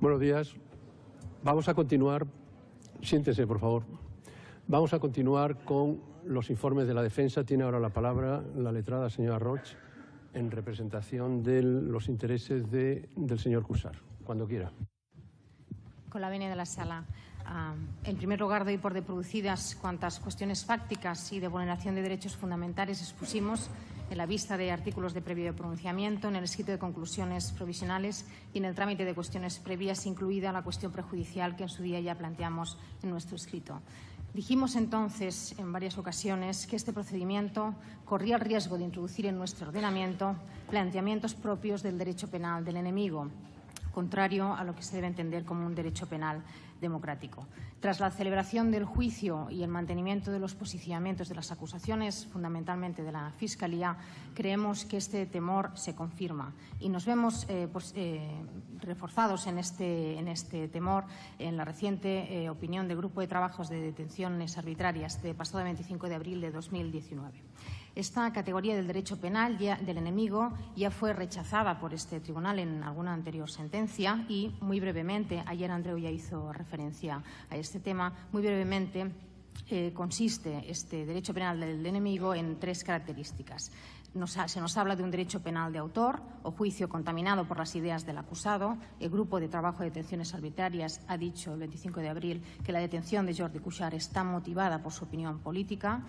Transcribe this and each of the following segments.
Buenos días. Vamos a continuar. Siéntese, por favor. Vamos a continuar con los informes de la defensa. Tiene ahora la palabra la letrada señora Roig en representación de los intereses del señor Cuixart. Cuando quiera. Con la venia de la sala. En primer lugar, doy por de producidas cuantas cuestiones fácticas y de vulneración de derechos fundamentales expusimos en la vista de artículos de previo pronunciamiento, en el escrito de conclusiones provisionales y en el trámite de cuestiones previas, incluida la cuestión prejudicial que en su día ya planteamos en nuestro escrito. Dijimos entonces en varias ocasiones que este procedimiento corría el riesgo de introducir en nuestro ordenamiento planteamientos propios del derecho penal del enemigo, contrario a lo que se debe entender como un derecho penal democrático. Tras la celebración del juicio y el mantenimiento de los posicionamientos de las acusaciones, fundamentalmente de la Fiscalía, creemos que este temor se confirma y nos vemos reforzados en este temor en la reciente opinión del Grupo de Trabajos de Detenciones Arbitrarias de pasado 25 de abril de 2019. Esta categoría del derecho penal del enemigo ya fue rechazada por este tribunal en alguna anterior sentencia y, muy brevemente, ayer Andreu ya hizo referencia a este tema, muy brevemente consiste este derecho penal del enemigo en tres características. Se nos habla de un derecho penal de autor o juicio contaminado por las ideas del acusado. El Grupo de Trabajo de Detenciones Arbitrarias ha dicho el 25 de abril que la detención de Jordi Cuixart está motivada por su opinión política.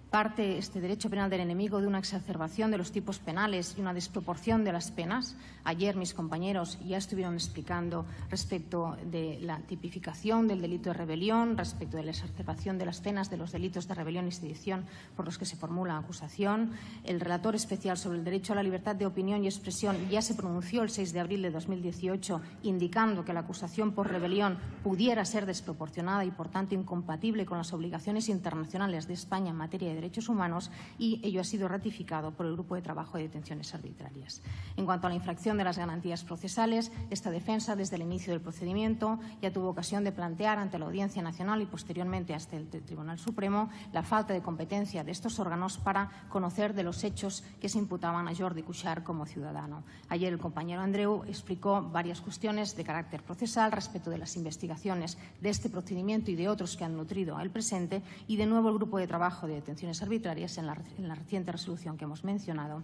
Parte este derecho penal del enemigo de una exacerbación de los tipos penales y una desproporción de las penas. Ayer mis compañeros ya estuvieron explicando respecto de la tipificación del delito de rebelión, respecto de la exacerbación de las penas de los delitos de rebelión y sedición por los que se formula acusación. El relator especial sobre el derecho a la libertad de opinión y expresión ya se pronunció el 6 de abril de 2018 indicando que la acusación por rebelión pudiera ser desproporcionada y por tanto incompatible con las obligaciones internacionales de España en materia de derechos humanos, y ello ha sido ratificado por el Grupo de Trabajo de Detenciones Arbitrarias. En cuanto a la infracción de las garantías procesales, esta defensa desde el inicio del procedimiento ya tuvo ocasión de plantear ante la Audiencia Nacional y posteriormente hasta el Tribunal Supremo la falta de competencia de estos órganos para conocer de los hechos que se imputaban a Jordi Cuixart como ciudadano. Ayer el compañero Andreu explicó varias cuestiones de carácter procesal respecto de las investigaciones de este procedimiento y de otros que han nutrido al presente, y de nuevo el Grupo de Trabajo de Detenciones Arbitrarias en la reciente resolución que hemos mencionado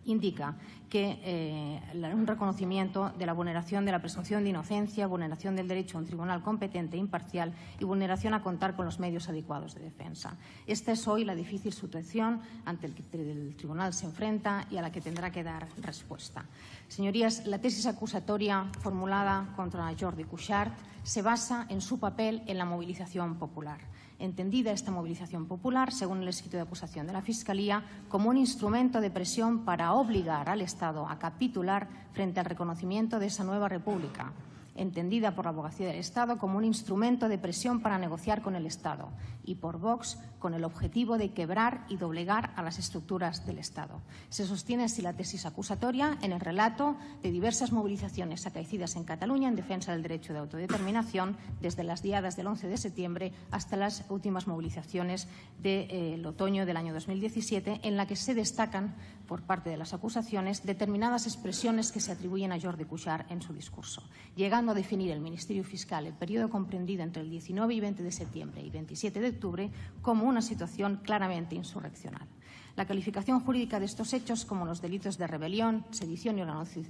indica que un reconocimiento de la vulneración de la presunción de inocencia, vulneración del derecho a un tribunal competente e imparcial y vulneración a contar con los medios adecuados de defensa. Esta es hoy la difícil situación ante la que el tribunal se enfrenta y a la que tendrá que dar respuesta. Señorías, la tesis acusatoria formulada contra Jordi Cuixart se basa en su papel en la movilización popular. Entendida esta movilización popular, según el escrito de acusación de la Fiscalía, como un instrumento de presión para obligar al Estado a capitular frente al reconocimiento de esa nueva república, entendida por la Abogacía del Estado como un instrumento de presión para negociar con el Estado, y por Vox con el objetivo de quebrar y doblegar a las estructuras del Estado. Se sostiene así la tesis acusatoria en el relato de diversas movilizaciones acaecidas en Cataluña en defensa del derecho de autodeterminación, desde las diadas del 11 de septiembre hasta las últimas movilizaciones del otoño del año 2017, en la que se destacan, por parte de las acusaciones, determinadas expresiones que se atribuyen a Jordi Cuixart en su discurso, llegando a definir el Ministerio Fiscal el periodo comprendido entre el 19 y 20 de septiembre y 27 de octubre como una situación claramente insurreccional. La calificación jurídica de estos hechos como los delitos de rebelión, sedición y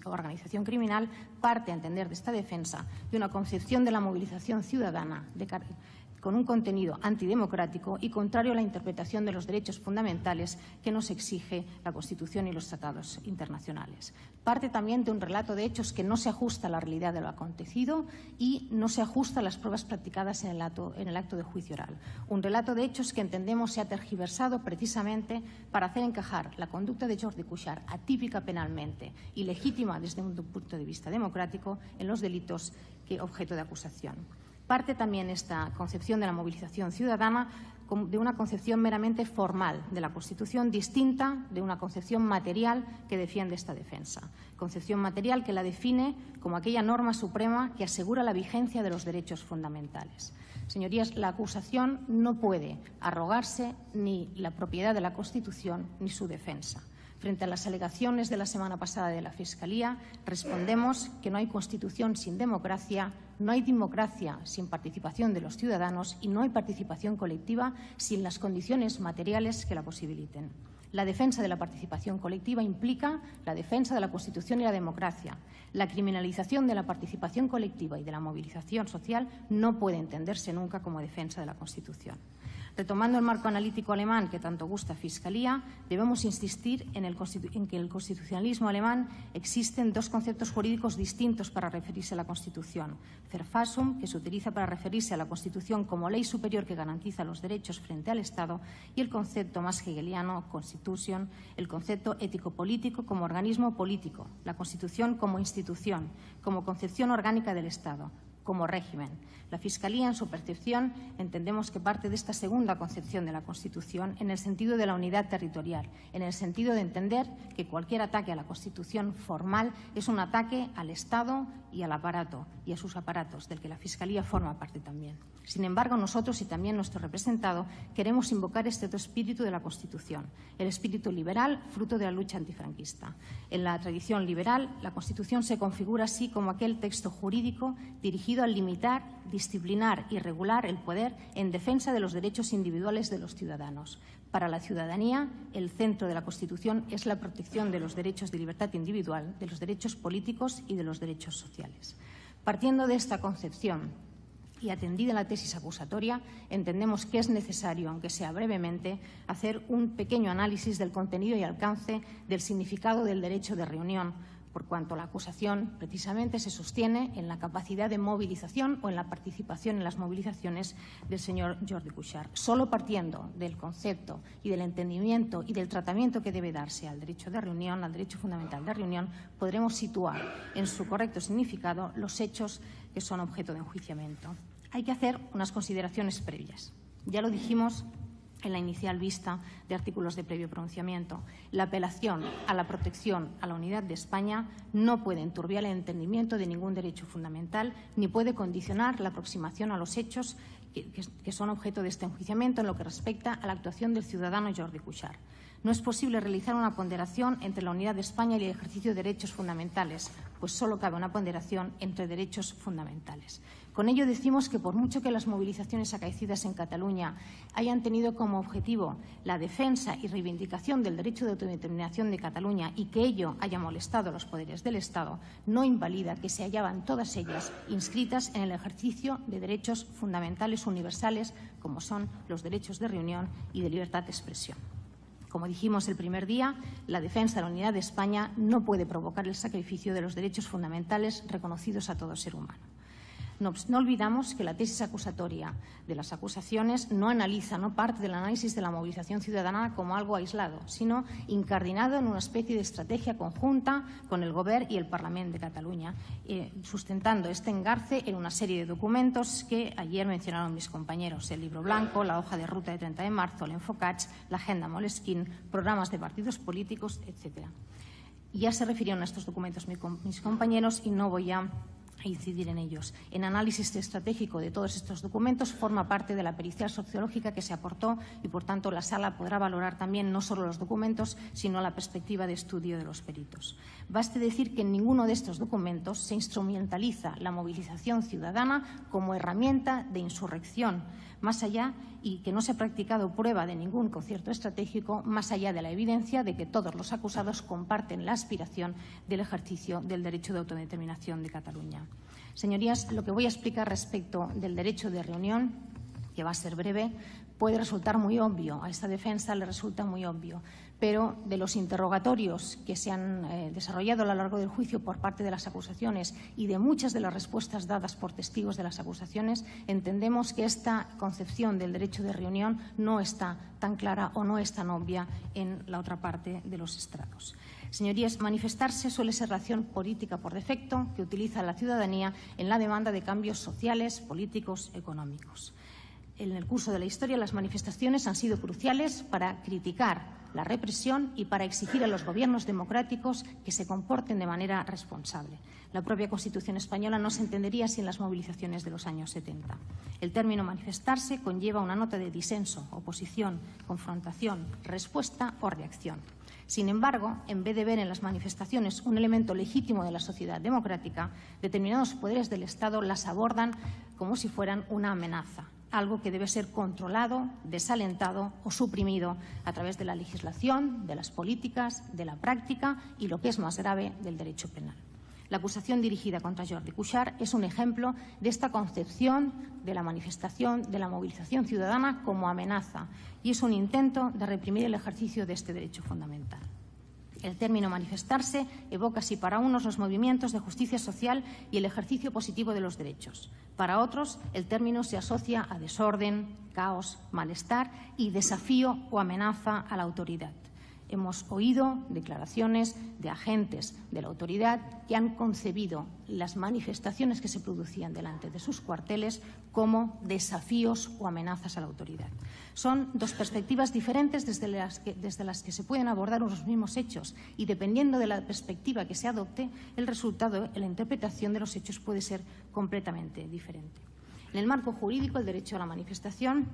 organización criminal parte, a entender de esta defensa, de una concepción de la movilización ciudadana con un contenido antidemocrático y contrario a la interpretación de los derechos fundamentales que nos exige la Constitución y los tratados internacionales. Parte también de un relato de hechos que no se ajusta a la realidad de lo acontecido y no se ajusta a las pruebas practicadas en el acto de juicio oral. Un relato de hechos que entendemos se ha tergiversado precisamente para hacer encajar la conducta de Jordi Cuixart, atípica penalmente y legítima desde un punto de vista democrático, en los delitos que objeto de acusación. Parte también esta concepción de la movilización ciudadana de una concepción meramente formal de la Constitución, distinta de una concepción material que defiende esta defensa. Concepción material que la define como aquella norma suprema que asegura la vigencia de los derechos fundamentales. Señorías, la acusación no puede arrogarse ni la propiedad de la Constitución ni su defensa. Frente a las alegaciones de la semana pasada de la Fiscalía, respondemos que no hay Constitución sin democracia, no hay democracia sin participación de los ciudadanos y no hay participación colectiva sin las condiciones materiales que la posibiliten. La defensa de la participación colectiva implica la defensa de la Constitución y la democracia. La criminalización de la participación colectiva y de la movilización social no puede entenderse nunca como defensa de la Constitución. Retomando el marco analítico alemán que tanto gusta Fiscalía, debemos insistir en que en el constitucionalismo alemán existen dos conceptos jurídicos distintos para referirse a la Constitución. Verfassung, que se utiliza para referirse a la Constitución como ley superior que garantiza los derechos frente al Estado, y el concepto más hegeliano, Constitution, el concepto ético-político como organismo político, la Constitución como institución, como concepción orgánica del Estado, como régimen. La Fiscalía, en su percepción, entendemos que parte de esta segunda concepción de la Constitución en el sentido de la unidad territorial, en el sentido de entender que cualquier ataque a la Constitución formal es un ataque al Estado y al aparato y a sus aparatos, del que la Fiscalía forma parte también. Sin embargo, nosotros y también nuestro representado queremos invocar este otro espíritu de la Constitución, el espíritu liberal, fruto de la lucha antifranquista. En la tradición liberal, la Constitución se configura así como aquel texto jurídico dirigido a limitar, disciplinar y regular el poder en defensa de los derechos individuales de los ciudadanos. Para la ciudadanía, el centro de la Constitución es la protección de los derechos de libertad individual, de los derechos políticos y de los derechos sociales. Partiendo de esta concepción y atendida la tesis acusatoria, entendemos que es necesario, aunque sea brevemente, hacer un pequeño análisis del contenido y alcance del significado del derecho de reunión, por cuanto la acusación precisamente se sostiene en la capacidad de movilización o en la participación en las movilizaciones del señor Jordi Cuixart. Solo partiendo del concepto y del entendimiento y del tratamiento que debe darse al derecho de reunión, al derecho fundamental de reunión, podremos situar en su correcto significado los hechos que son objeto de enjuiciamiento. Hay que hacer unas consideraciones previas. Ya lo dijimos en la inicial vista de artículos de previo pronunciamiento. La apelación a la protección a la unidad de España no puede enturbiar el entendimiento de ningún derecho fundamental ni puede condicionar la aproximación a los hechos que son objeto de este enjuiciamiento en lo que respecta a la actuación del ciudadano Jordi Cuixart. No es posible realizar una ponderación entre la unidad de España y el ejercicio de derechos fundamentales, pues solo cabe una ponderación entre derechos fundamentales. Con ello decimos que por mucho que las movilizaciones acaecidas en Cataluña hayan tenido como objetivo la defensa y reivindicación del derecho de autodeterminación de Cataluña y que ello haya molestado a los poderes del Estado, no invalida que se hallaban todas ellas inscritas en el ejercicio de derechos fundamentales universales como son los derechos de reunión y de libertad de expresión. Como dijimos el primer día, la defensa de la unidad de España no puede provocar el sacrificio de los derechos fundamentales reconocidos a todo ser humano. No olvidamos que la tesis acusatoria de las acusaciones no analiza, no parte del análisis de la movilización ciudadana como algo aislado, sino incardinado en una especie de estrategia conjunta con el Govern y el Parlament de Cataluña, sustentando este engarce en una serie de documentos que ayer mencionaron mis compañeros: el libro blanco, la hoja de ruta de 30 de marzo, el Enfocats, la agenda Moleskine, programas de partidos políticos, etc. Ya se refirieron a estos documentos mis compañeros y no voy a incidir en ellos. En análisis estratégico de todos estos documentos forma parte de la pericial sociológica que se aportó y, por tanto, la Sala podrá valorar también no solo los documentos, sino la perspectiva de estudio de los peritos. Baste decir que en ninguno de estos documentos se instrumentaliza la movilización ciudadana como herramienta de insurrección, más allá, y que no se ha practicado prueba de ningún concierto estratégico, más allá de la evidencia de que todos los acusados comparten la aspiración del ejercicio del derecho de autodeterminación de Cataluña. Señorías, lo que voy a explicar respecto del derecho de reunión, que va a ser breve, puede resultar muy obvio, a esta defensa le resulta muy obvio, pero de los interrogatorios que se han desarrollado a lo largo del juicio por parte de las acusaciones y de muchas de las respuestas dadas por testigos de las acusaciones, entendemos que esta concepción del derecho de reunión no está tan clara o no es tan obvia en la otra parte de los estrados. Señorías, manifestarse suele ser la acción política por defecto que utiliza la ciudadanía en la demanda de cambios sociales, políticos, económicos. En el curso de la historia, las manifestaciones han sido cruciales para criticar la represión y para exigir a los gobiernos democráticos que se comporten de manera responsable. La propia Constitución española no se entendería sin las movilizaciones de los años 70. El término manifestarse conlleva una nota de disenso, oposición, confrontación, respuesta o reacción. Sin embargo, en vez de ver en las manifestaciones un elemento legítimo de la sociedad democrática, determinados poderes del Estado las abordan como si fueran una amenaza, algo que debe ser controlado, desalentado o suprimido a través de la legislación, de las políticas, de la práctica y, lo que es más grave, del derecho penal. La acusación dirigida contra Jordi Cuixart es un ejemplo de esta concepción de la manifestación, de la movilización ciudadana como amenaza, y es un intento de reprimir el ejercicio de este derecho fundamental. El término manifestarse evoca así para unos los movimientos de justicia social y el ejercicio positivo de los derechos. Para otros, el término se asocia a desorden, caos, malestar y desafío o amenaza a la autoridad. Hemos oído declaraciones de agentes de la autoridad que han concebido las manifestaciones que se producían delante de sus cuarteles como desafíos o amenazas a la autoridad. Son dos perspectivas diferentes desde las que se pueden abordar los mismos hechos y, dependiendo de la perspectiva que se adopte, el resultado, la interpretación de los hechos puede ser completamente diferente. En el marco jurídico, el derecho a la manifestación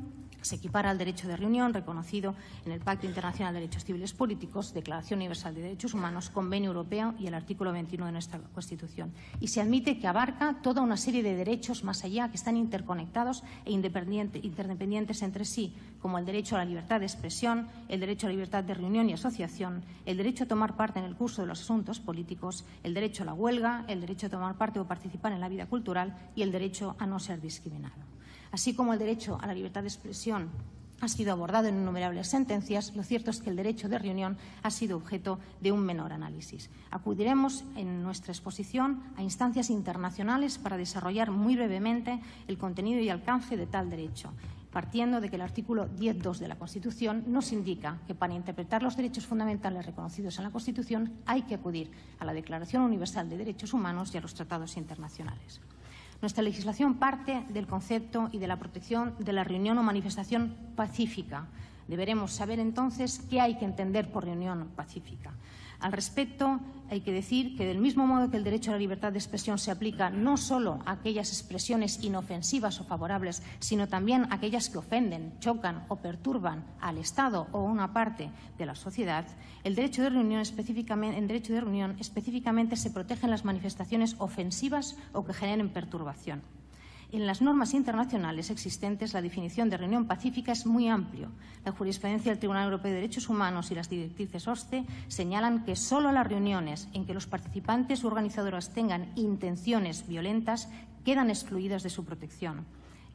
se equipara al derecho de reunión reconocido en el Pacto Internacional de Derechos Civiles Políticos, Declaración Universal de Derechos Humanos, Convenio Europeo y el artículo 21 de nuestra Constitución. Y se admite que abarca toda una serie de derechos más allá que están interconectados e interdependientes entre sí, como el derecho a la libertad de expresión, el derecho a la libertad de reunión y asociación, el derecho a tomar parte en el curso de los asuntos políticos, el derecho a la huelga, el derecho a tomar parte o participar en la vida cultural y el derecho a no ser discriminado. Así como el derecho a la libertad de expresión ha sido abordado en innumerables sentencias, lo cierto es que el derecho de reunión ha sido objeto de un menor análisis. Acudiremos en nuestra exposición a instancias internacionales para desarrollar muy brevemente el contenido y alcance de tal derecho, partiendo de que el artículo 10.2 de la Constitución nos indica que para interpretar los derechos fundamentales reconocidos en la Constitución hay que acudir a la Declaración Universal de Derechos Humanos y a los tratados internacionales. Nuestra legislación parte del concepto y de la protección de la reunión o manifestación pacífica. Deberemos saber entonces qué hay que entender por reunión pacífica. Al respecto, hay que decir que del mismo modo que el derecho a la libertad de expresión se aplica no solo a aquellas expresiones inofensivas o favorables, sino también a aquellas que ofenden, chocan o perturban al Estado o a una parte de la sociedad, el derecho de reunión específicamente se protegen las manifestaciones ofensivas o que generen perturbación. En las normas internacionales existentes, la definición de reunión pacífica es muy amplio. La jurisprudencia del Tribunal Europeo de Derechos Humanos y las directrices OSCE señalan que solo las reuniones en que los participantes u organizadoras tengan intenciones violentas quedan excluidas de su protección.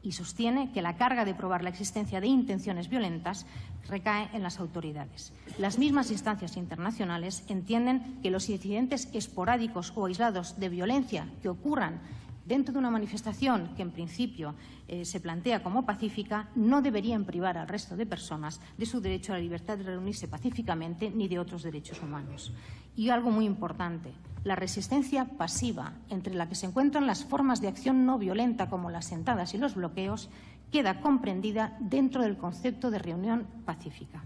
Y sostiene que la carga de probar la existencia de intenciones violentas recae en las autoridades. Las mismas instancias internacionales entienden que los incidentes esporádicos o aislados de violencia que ocurran dentro de una manifestación que en principio se plantea como pacífica no deberían privar al resto de personas de su derecho a la libertad de reunirse pacíficamente ni de otros derechos humanos. Y algo muy importante, la resistencia pasiva, entre la que se encuentran las formas de acción no violenta como las sentadas y los bloqueos, queda comprendida dentro del concepto de reunión pacífica.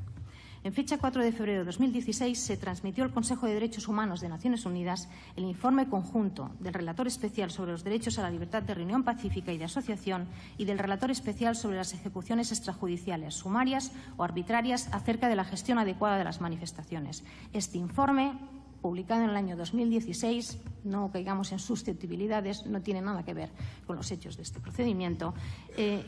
En fecha 4 de febrero de 2016 se transmitió al Consejo de Derechos Humanos de Naciones Unidas el informe conjunto del Relator Especial sobre los derechos a la libertad de reunión pacífica y de asociación y del Relator Especial sobre las ejecuciones extrajudiciales, sumarias o arbitrarias acerca de la gestión adecuada de las manifestaciones. Este informe, publicado en el año 2016, no caigamos en susceptibilidades, no tiene nada que ver con los hechos de este procedimiento,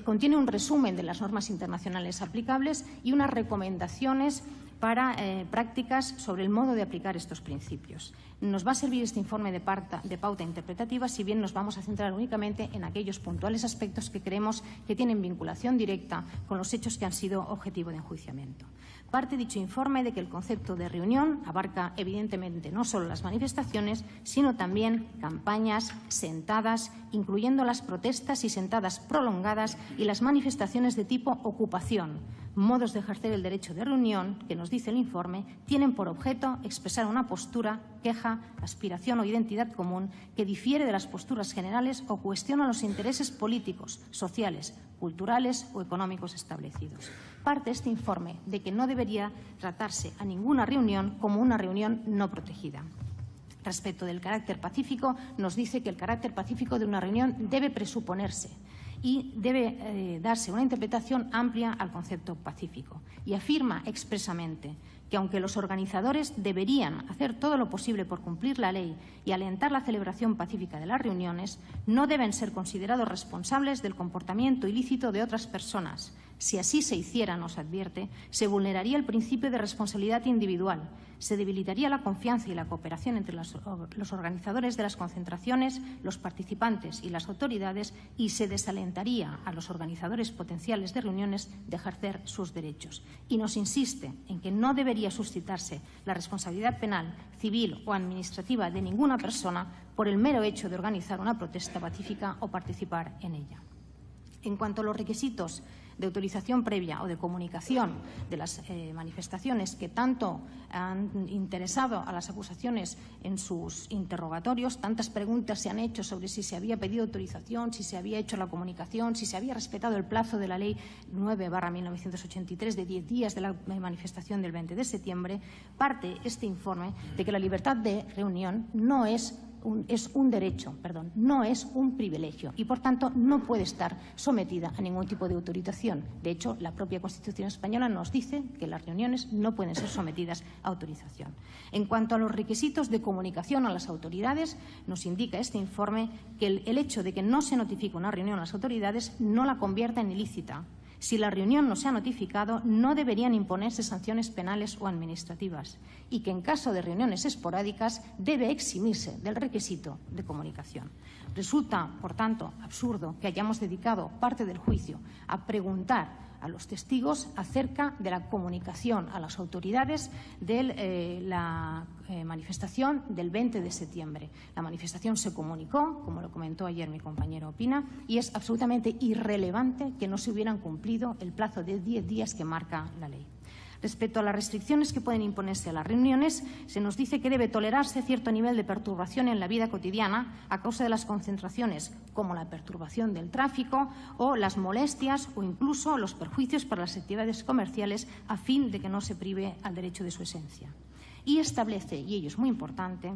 contiene un resumen de las normas internacionales aplicables y unas recomendaciones para prácticas sobre el modo de aplicar estos principios. Nos va a servir este informe de pauta interpretativa, si bien nos vamos a centrar únicamente en aquellos puntuales aspectos que creemos que tienen vinculación directa con los hechos que han sido objetivo de enjuiciamiento. Parte dicho informe de que el concepto de reunión abarca evidentemente no solo las manifestaciones, sino también campañas, sentadas, incluyendo las protestas y sentadas prolongadas y las manifestaciones de tipo ocupación, modos de ejercer el derecho de reunión, que nos dice el informe, tienen por objeto expresar una postura, queja, aspiración o identidad común que difiere de las posturas generales o cuestiona los intereses políticos, sociales, culturales o económicos establecidos. Parte este informe de que no debería tratarse a ninguna reunión como una reunión no protegida. Respecto del carácter pacífico, nos dice que el carácter pacífico de una reunión debe presuponerse y debe darse una interpretación amplia al concepto pacífico. Y afirma expresamente que, aunque los organizadores deberían hacer todo lo posible por cumplir la ley y alentar la celebración pacífica de las reuniones, no deben ser considerados responsables del comportamiento ilícito de otras personas. Si así se hiciera, nos advierte, se vulneraría el principio de responsabilidad individual, se debilitaría la confianza y la cooperación entre los organizadores de las concentraciones, los participantes y las autoridades y se desalentaría a los organizadores potenciales de reuniones de ejercer sus derechos. Y nos insiste en que no debería suscitarse la responsabilidad penal, civil o administrativa de ninguna persona por el mero hecho de organizar una protesta pacífica o participar en ella. En cuanto a los requisitos de autorización previa o de comunicación de las manifestaciones que tanto han interesado a las acusaciones en sus interrogatorios, tantas preguntas se han hecho sobre si se había pedido autorización, si se había hecho la comunicación, si se había respetado el plazo de la Ley 9/1983 de 10 días de la manifestación del 20 de septiembre, parte este informe de que la libertad de reunión no es un derecho, no es un privilegio y, por tanto, no puede estar sometida a ningún tipo de autorización. De hecho, la propia Constitución española nos dice que las reuniones no pueden ser sometidas a autorización. En cuanto a los requisitos de comunicación a las autoridades, nos indica este informe que el hecho de que no se notifique una reunión a las autoridades no la convierta en ilícita. Si la reunión no se ha notificado, no deberían imponerse sanciones penales o administrativas y que, en caso de reuniones esporádicas, debe eximirse del requisito de comunicación. Resulta, por tanto, absurdo que hayamos dedicado parte del juicio a preguntar a los testigos acerca de la comunicación a las autoridades de la manifestación del 20 de septiembre. La manifestación se comunicó, como lo comentó ayer mi compañero Pina, y es absolutamente irrelevante que no se hubieran cumplido el plazo de 10 días que marca la ley. Respecto a las restricciones que pueden imponerse a las reuniones, se nos dice que debe tolerarse cierto nivel de perturbación en la vida cotidiana a causa de las concentraciones, como la perturbación del tráfico o las molestias o incluso los perjuicios para las actividades comerciales, a fin de que no se prive al derecho de su esencia. Y establece, y ello es muy importante,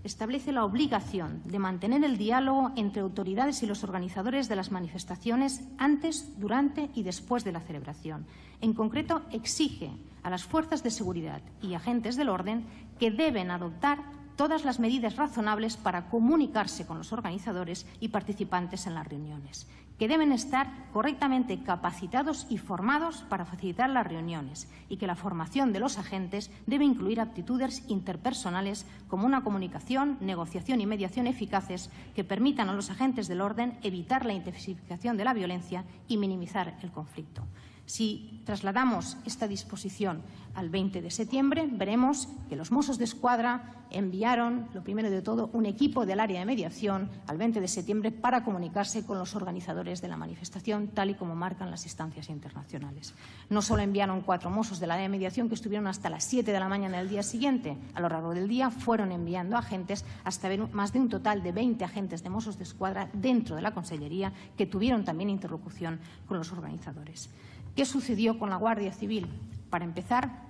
establece la obligación de mantener el diálogo entre autoridades y los organizadores de las manifestaciones antes, durante y después de la celebración. En concreto, exige a las fuerzas de seguridad y agentes del orden que deben adoptar todas las medidas razonables para comunicarse con los organizadores y participantes en las reuniones, que deben estar correctamente capacitados y formados para facilitar las reuniones y que la formación de los agentes debe incluir aptitudes interpersonales como una comunicación, negociación y mediación eficaces que permitan a los agentes del orden evitar la intensificación de la violencia y minimizar el conflicto. Si trasladamos esta disposición al 20 de septiembre, veremos que los Mossos d'Esquadra enviaron, lo primero de todo, un equipo del área de mediación al 20 de septiembre para comunicarse con los organizadores de la manifestación, tal y como marcan las instancias internacionales. No solo enviaron 4 Mossos del área de mediación que estuvieron hasta las 7 de la mañana del día siguiente. A lo largo del día fueron enviando agentes hasta ver más de un total de 20 agentes de Mossos d'Esquadra dentro de la Consellería que tuvieron también interlocución con los organizadores. ¿Qué sucedió con la Guardia Civil? Para empezar,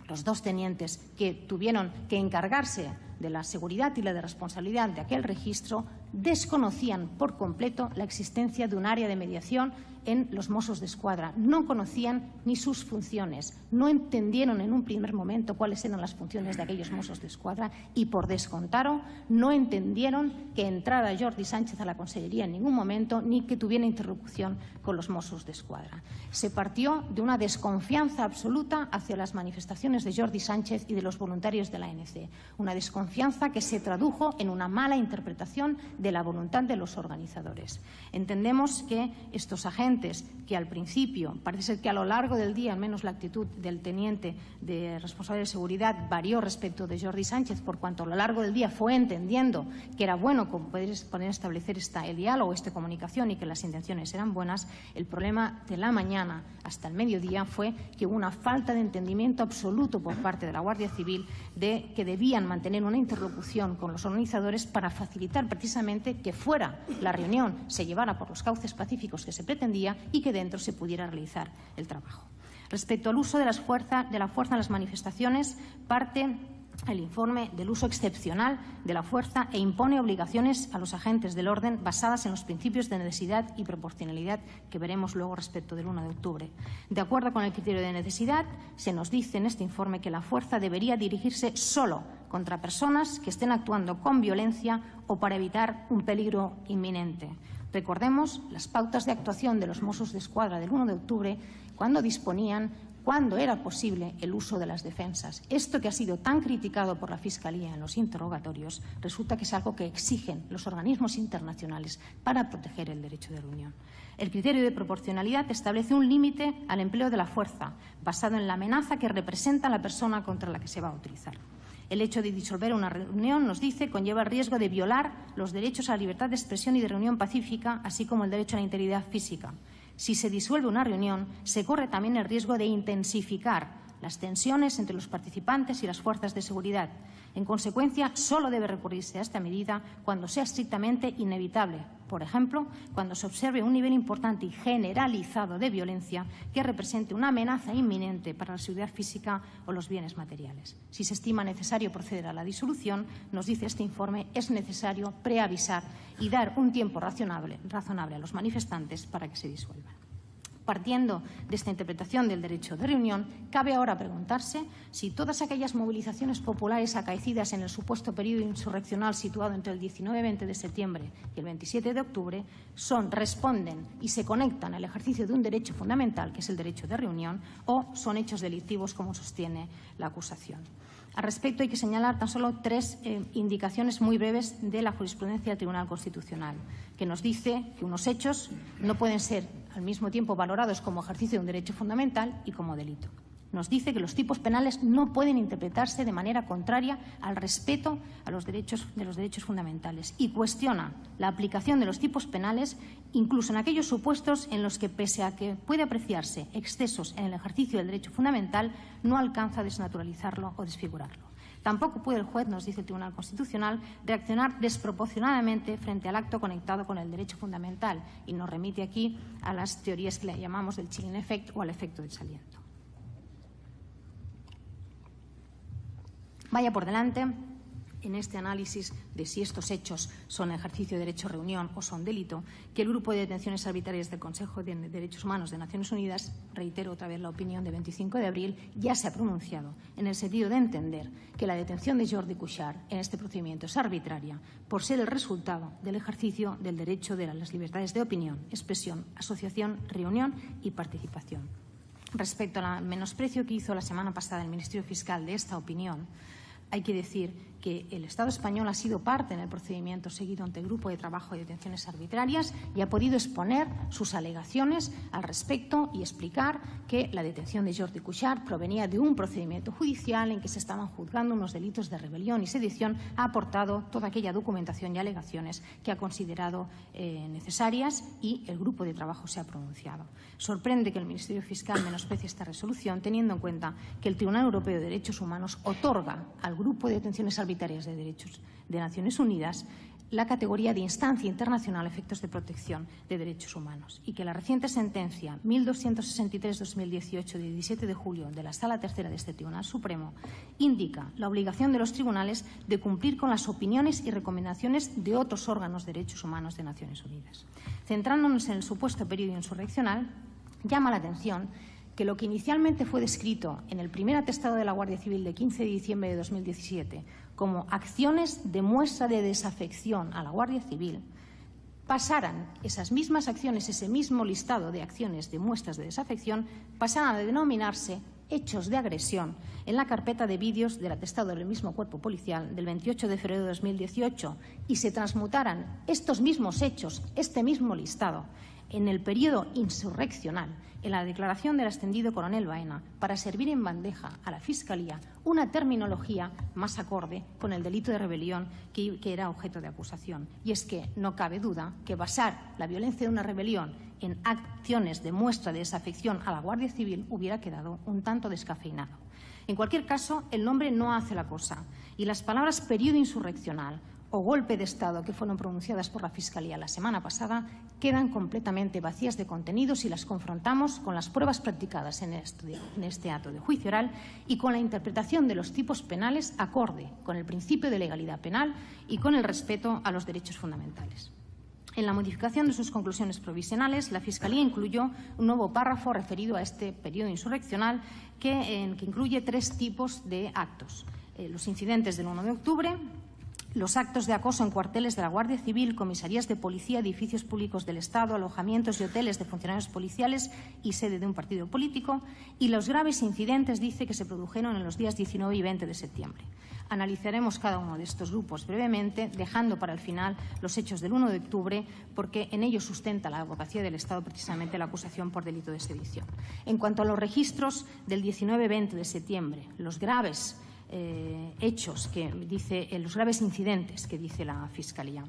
los 2 tenientes que tuvieron que encargarse de la seguridad y la de responsabilidad de aquel registro desconocían por completo la existencia de un área de mediación en los Mossos d'Esquadra. No conocían ni sus funciones, no entendieron en un primer momento cuáles eran las funciones de aquellos Mossos d'Esquadra y, por descontado, no entendieron que entrara Jordi Sánchez a la Consellería en ningún momento ni que tuviera interlocución con los Mossos d'Esquadra. Se partió de una desconfianza absoluta hacia las manifestaciones de Jordi Sánchez y de los voluntarios de la ANC, una desconfianza que se tradujo en una mala interpretación de la voluntad de los organizadores. Entendemos que estos agentes, que al principio, parece ser que a lo largo del día, al menos la actitud del teniente de responsable de seguridad varió respecto de Jordi Sánchez, por cuanto a lo largo del día fue entendiendo que era bueno poder establecer el diálogo, esta comunicación y que las intenciones eran buenas, el problema de la mañana hasta el mediodía fue que hubo una falta de entendimiento absoluto por parte de la Guardia Civil de que debían mantener una interlocución con los organizadores para facilitar precisamente que fuera la reunión, se llevara por los cauces pacíficos que se pretendía y que dentro se pudiera realizar el trabajo. Respecto al uso de la fuerza en las manifestaciones, parte el informe del uso excepcional de la fuerza e impone obligaciones a los agentes del orden basadas en los principios de necesidad y proporcionalidad que veremos luego respecto del 1 de octubre. De acuerdo con el criterio de necesidad, se nos dice en este informe que la fuerza debería dirigirse solo contra personas que estén actuando con violencia o para evitar un peligro inminente. Recordemos las pautas de actuación de los Mossos d'Esquadra del 1 de octubre cuando disponían cuando era posible el uso de las defensas. Esto que ha sido tan criticado por la Fiscalía en los interrogatorios resulta que es algo que exigen los organismos internacionales para proteger el derecho de reunión. El criterio de proporcionalidad establece un límite al empleo de la fuerza basado en la amenaza que representa la persona contra la que se va a utilizar. El hecho de disolver una reunión, nos dice, conlleva el riesgo de violar los derechos a la libertad de expresión y de reunión pacífica, así como el derecho a la integridad física. Si se disuelve una reunión, se corre también el riesgo de intensificar las tensiones entre los participantes y las fuerzas de seguridad. En consecuencia, solo debe recurrirse a esta medida cuando sea estrictamente inevitable. Por ejemplo, cuando se observe un nivel importante y generalizado de violencia que represente una amenaza inminente para la seguridad física o los bienes materiales. Si se estima necesario proceder a la disolución, nos dice este informe, es necesario preavisar y dar un tiempo razonable a los manifestantes para que se disuelvan. Partiendo de esta interpretación del derecho de reunión, cabe ahora preguntarse si todas aquellas movilizaciones populares acaecidas en el supuesto periodo insurreccional situado entre el 19 y 20 de septiembre y el 27 de octubre responden y se conectan al ejercicio de un derecho fundamental, que es el derecho de reunión, o son hechos delictivos, como sostiene la acusación. Al respecto, hay que señalar tan solo tres indicaciones muy breves de la jurisprudencia del Tribunal Constitucional, que nos dice que unos hechos no pueden ser al mismo tiempo valorados como ejercicio de un derecho fundamental y como delito. Nos dice que los tipos penales no pueden interpretarse de manera contraria al respeto a los derechos fundamentales y cuestiona la aplicación de los tipos penales incluso en aquellos supuestos en los que, pese a que puede apreciarse excesos en el ejercicio del derecho fundamental, no alcanza a desnaturalizarlo o desfigurarlo. Tampoco puede el juez, nos dice el Tribunal Constitucional, reaccionar desproporcionadamente frente al acto conectado con el derecho fundamental y nos remite aquí a las teorías que le llamamos del chilling effect o al efecto del desaliento. Vaya por delante, en este análisis de si estos hechos son ejercicio de derecho de reunión o son delito, que el Grupo de Detenciones Arbitrarias del Consejo de Derechos Humanos de Naciones Unidas, reitero otra vez la opinión de 25 de abril, ya se ha pronunciado en el sentido de entender que la detención de Jordi Cuixart en este procedimiento es arbitraria por ser el resultado del ejercicio del derecho de las libertades de opinión, expresión, asociación, reunión y participación. Respecto al menosprecio que hizo la semana pasada el Ministerio Fiscal de esta opinión, hay que decir que el Estado español ha sido parte en el procedimiento seguido ante el Grupo de Trabajo de Detenciones Arbitrarias y ha podido exponer sus alegaciones al respecto y explicar que la detención de Jordi Cuixart provenía de un procedimiento judicial en que se estaban juzgando unos delitos de rebelión y sedición. Ha aportado toda aquella documentación y alegaciones que ha considerado necesarias y el Grupo de Trabajo se ha pronunciado. Sorprende que el Ministerio Fiscal menosprecie esta resolución, teniendo en cuenta que el Tribunal Europeo de Derechos Humanos otorga al Grupo de Detenciones Arbitrarias de Derechos de Naciones Unidas la categoría de instancia internacional a efectos de protección de derechos humanos y que la reciente sentencia 1263-2018 de 17 de julio de la Sala Tercera de este Tribunal Supremo indica la obligación de los tribunales de cumplir con las opiniones y recomendaciones de otros órganos de derechos humanos de Naciones Unidas. Centrándonos en el supuesto periodo insurreccional, llama la atención que lo que inicialmente fue descrito en el primer atestado de la Guardia Civil de 15 de diciembre de 2017 como acciones de muestra de desafección a la Guardia Civil, pasaran esas mismas acciones, ese mismo listado de acciones de muestras de desafección, pasaran a denominarse hechos de agresión en la carpeta de vídeos del atestado del mismo cuerpo policial del 28 de febrero de 2018 y se transmutaran estos mismos hechos, este mismo listado, en el periodo insurreccional, en la declaración del ascendido coronel Baena, para servir en bandeja a la Fiscalía una terminología más acorde con el delito de rebelión que era objeto de acusación. Y es que no cabe duda que basar la violencia de una rebelión en acciones de muestra de desafección a la Guardia Civil hubiera quedado un tanto descafeinado. En cualquier caso, el nombre no hace la cosa y las palabras periodo insurreccional o golpe de Estado que fueron pronunciadas por la Fiscalía la semana pasada quedan completamente vacías de contenido si las confrontamos con las pruebas practicadas en este acto de juicio oral y con la interpretación de los tipos penales acorde con el principio de legalidad penal y con el respeto a los derechos fundamentales. En la modificación de sus conclusiones provisionales, la Fiscalía incluyó un nuevo párrafo referido a este periodo insurreccional que incluye 3 tipos de actos. Los incidentes del 1 de octubre, los actos de acoso en cuarteles de la Guardia Civil, comisarías de policía, edificios públicos del Estado, alojamientos y hoteles de funcionarios policiales y sede de un partido político, y los graves incidentes, dice, que se produjeron en los días 19 y 20 de septiembre. Analizaremos cada uno de estos grupos brevemente, dejando para el final los hechos del 1 de octubre, porque en ellos sustenta la abogacía del Estado precisamente la acusación por delito de sedición. En cuanto a los registros del 19-20 de septiembre, los graves hechos que dice, los graves incidentes que dice la Fiscalía.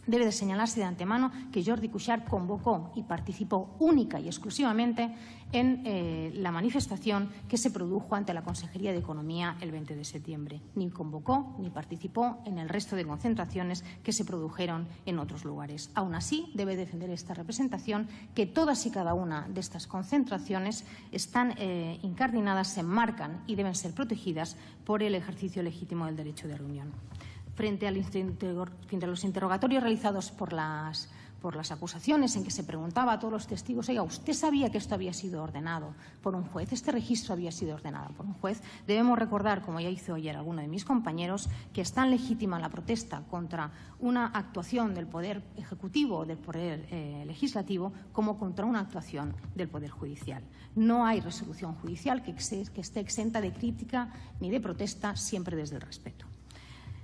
Debe de señalarse de antemano que Jordi Cuixart convocó y participó única y exclusivamente en la manifestación que se produjo ante la Consejería de Economía el 20 de septiembre. Ni convocó ni participó en el resto de concentraciones que se produjeron en otros lugares. Aún así, debe defender esta representación que todas y cada una de estas concentraciones están incardinadas, se enmarcan y deben ser protegidas por el ejercicio legítimo del derecho de reunión. Frente a los interrogatorios realizados por las acusaciones, en que se preguntaba a todos los testigos, oiga, ¿usted sabía que esto había sido ordenado por un juez? ¿Este registro había sido ordenado por un juez? Debemos recordar, como ya hizo ayer alguno de mis compañeros, que es tan legítima la protesta contra una actuación del Poder Ejecutivo o del Poder Legislativo como contra una actuación del Poder Judicial. No hay resolución judicial que esté exenta de crítica ni de protesta, siempre desde el respeto.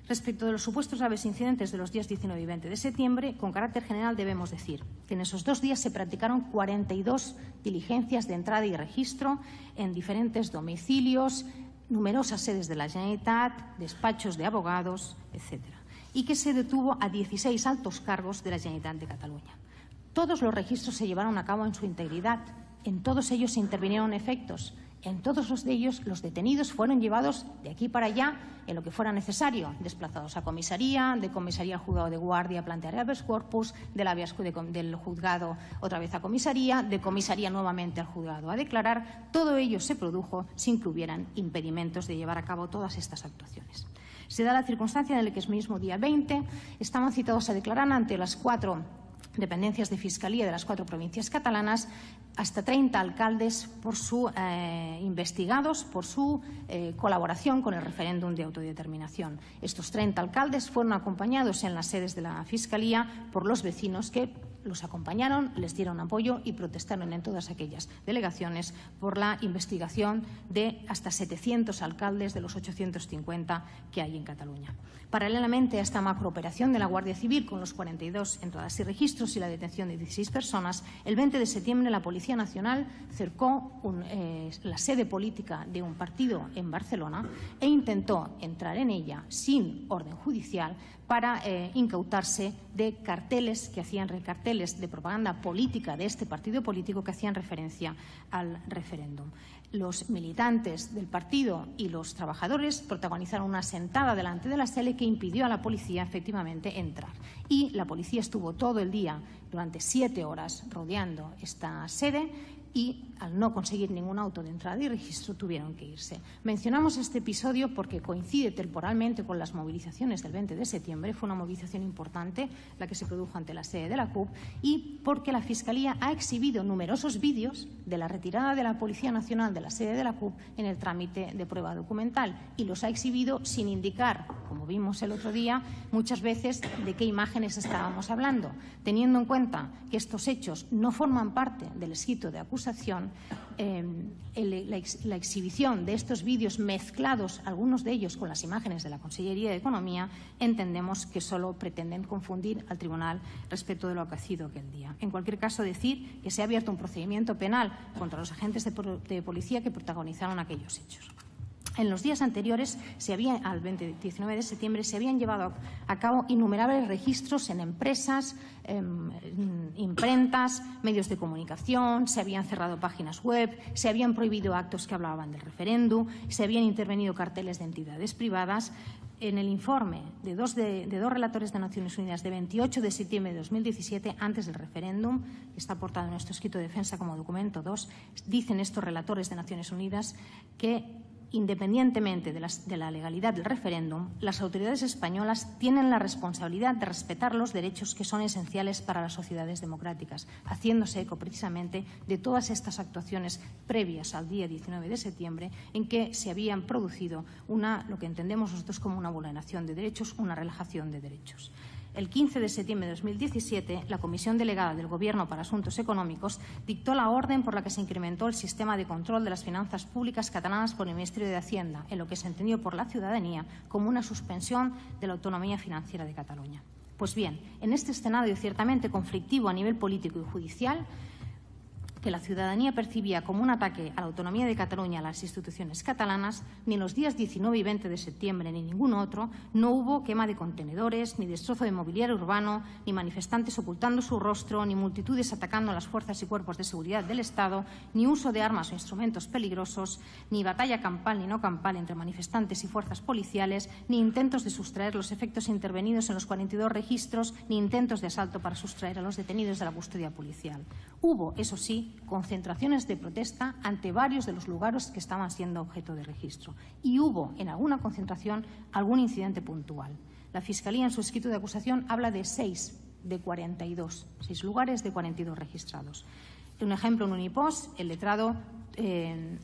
Respecto de los supuestos graves incidentes de los días 19 y 20 de septiembre, con carácter general debemos decir que en esos 2 días se practicaron 42 diligencias de entrada y registro en diferentes domicilios, numerosas sedes de la Generalitat, despachos de abogados, etc. Y que se detuvo a 16 altos cargos de la Generalitat de Cataluña. Todos los registros se llevaron a cabo en su integridad. En todos ellos se intervinieron efectos. En todos los de ellos, los detenidos fueron llevados de aquí para allá en lo que fuera necesario, desplazados a comisaría, de comisaría al juzgado de guardia, plantear habeas corpus, del juzgado otra vez a comisaría, de comisaría nuevamente al juzgado a declarar. Todo ello se produjo sin que hubieran impedimentos de llevar a cabo todas estas actuaciones. Se da la circunstancia de que ese mismo día 20 estaban citados a declarar ante las 4 dependencias de Fiscalía de las 4 provincias catalanas hasta 30 alcaldes investigados por su colaboración con el referéndum de autodeterminación. Estos 30 alcaldes fueron acompañados en las sedes de la Fiscalía por los vecinos que los acompañaron, les dieron apoyo y protestaron en todas aquellas delegaciones por la investigación de hasta 700 alcaldes de los 850 que hay en Cataluña. Paralelamente a esta macrooperación de la Guardia Civil con los 42 entradas y registros y la detención de 16 personas, el 20 de septiembre la Policía Nacional cercó la sede política de un partido en Barcelona e intentó entrar en ella sin orden judicial para incautarse de carteles de propaganda política de este partido político que hacían referencia al referéndum. Los militantes del partido y los trabajadores protagonizaron una sentada delante de la sede que impidió a la policía efectivamente entrar. Y la policía estuvo todo el día, durante 7 horas, rodeando esta sede y, al no conseguir ningún auto de entrada y registro, tuvieron que irse. Mencionamos este episodio porque coincide temporalmente con las movilizaciones del 20 de septiembre. Fue una movilización importante la que se produjo ante la sede de la CUP y porque la Fiscalía ha exhibido numerosos vídeos de la retirada de la Policía Nacional de la sede de la CUP en el trámite de prueba documental y los ha exhibido sin indicar, como vimos el otro día, muchas veces de qué imágenes estábamos hablando, teniendo en cuenta que estos hechos no forman parte del escrito de acusación. acusación, la exhibición de estos vídeos mezclados, algunos de ellos con las imágenes de la Consellería de Economía, entendemos que solo pretenden confundir al tribunal respecto de lo acaecido aquel día. En cualquier caso, decir que se ha abierto un procedimiento penal contra los agentes de policía que protagonizaron aquellos hechos. En los días anteriores, al 19 de septiembre, se habían llevado a cabo innumerables registros en empresas, imprentas, medios de comunicación, se habían cerrado páginas web, se habían prohibido actos que hablaban del referéndum, se habían intervenido carteles de entidades privadas. En el informe de dos relatores de Naciones Unidas de 28 de septiembre de 2017, antes del referéndum, que está aportado en nuestro escrito de defensa como documento 2, dicen estos relatores de Naciones Unidas que, independientemente de la legalidad del referéndum, las autoridades españolas tienen la responsabilidad de respetar los derechos que son esenciales para las sociedades democráticas, haciéndose eco precisamente de todas estas actuaciones previas al día 19 de septiembre en que se habían producido lo que entendemos nosotros como una vulneración de derechos, una relajación de derechos. El 15 de septiembre de 2017, la Comisión Delegada del Gobierno para Asuntos Económicos dictó la orden por la que se incrementó el sistema de control de las finanzas públicas catalanas por el Ministerio de Hacienda, en lo que se entendió por la ciudadanía como una suspensión de la autonomía financiera de Cataluña. Pues bien, en este escenario ciertamente conflictivo a nivel político y judicial, que la ciudadanía percibía como un ataque a la autonomía de Cataluña, a las instituciones catalanas, ni en los días 19 y 20 de septiembre ni ningún otro, no hubo quema de contenedores, ni destrozo de mobiliario urbano, ni manifestantes ocultando su rostro, ni multitudes atacando a las fuerzas y cuerpos de seguridad del Estado, ni uso de armas o instrumentos peligrosos, ni batalla campal ni no campal entre manifestantes y fuerzas policiales, ni intentos de sustraer los efectos intervenidos en los 42 registros, ni intentos de asalto para sustraer a los detenidos de la custodia policial. Hubo, eso sí, concentraciones de protesta ante varios de los lugares que estaban siendo objeto de registro. Y hubo, en alguna concentración, algún incidente puntual. La Fiscalía, en su escrito de acusación, habla de 6 de 42, 6 lugares de 42 registrados. Un ejemplo, en Unipost, el letrado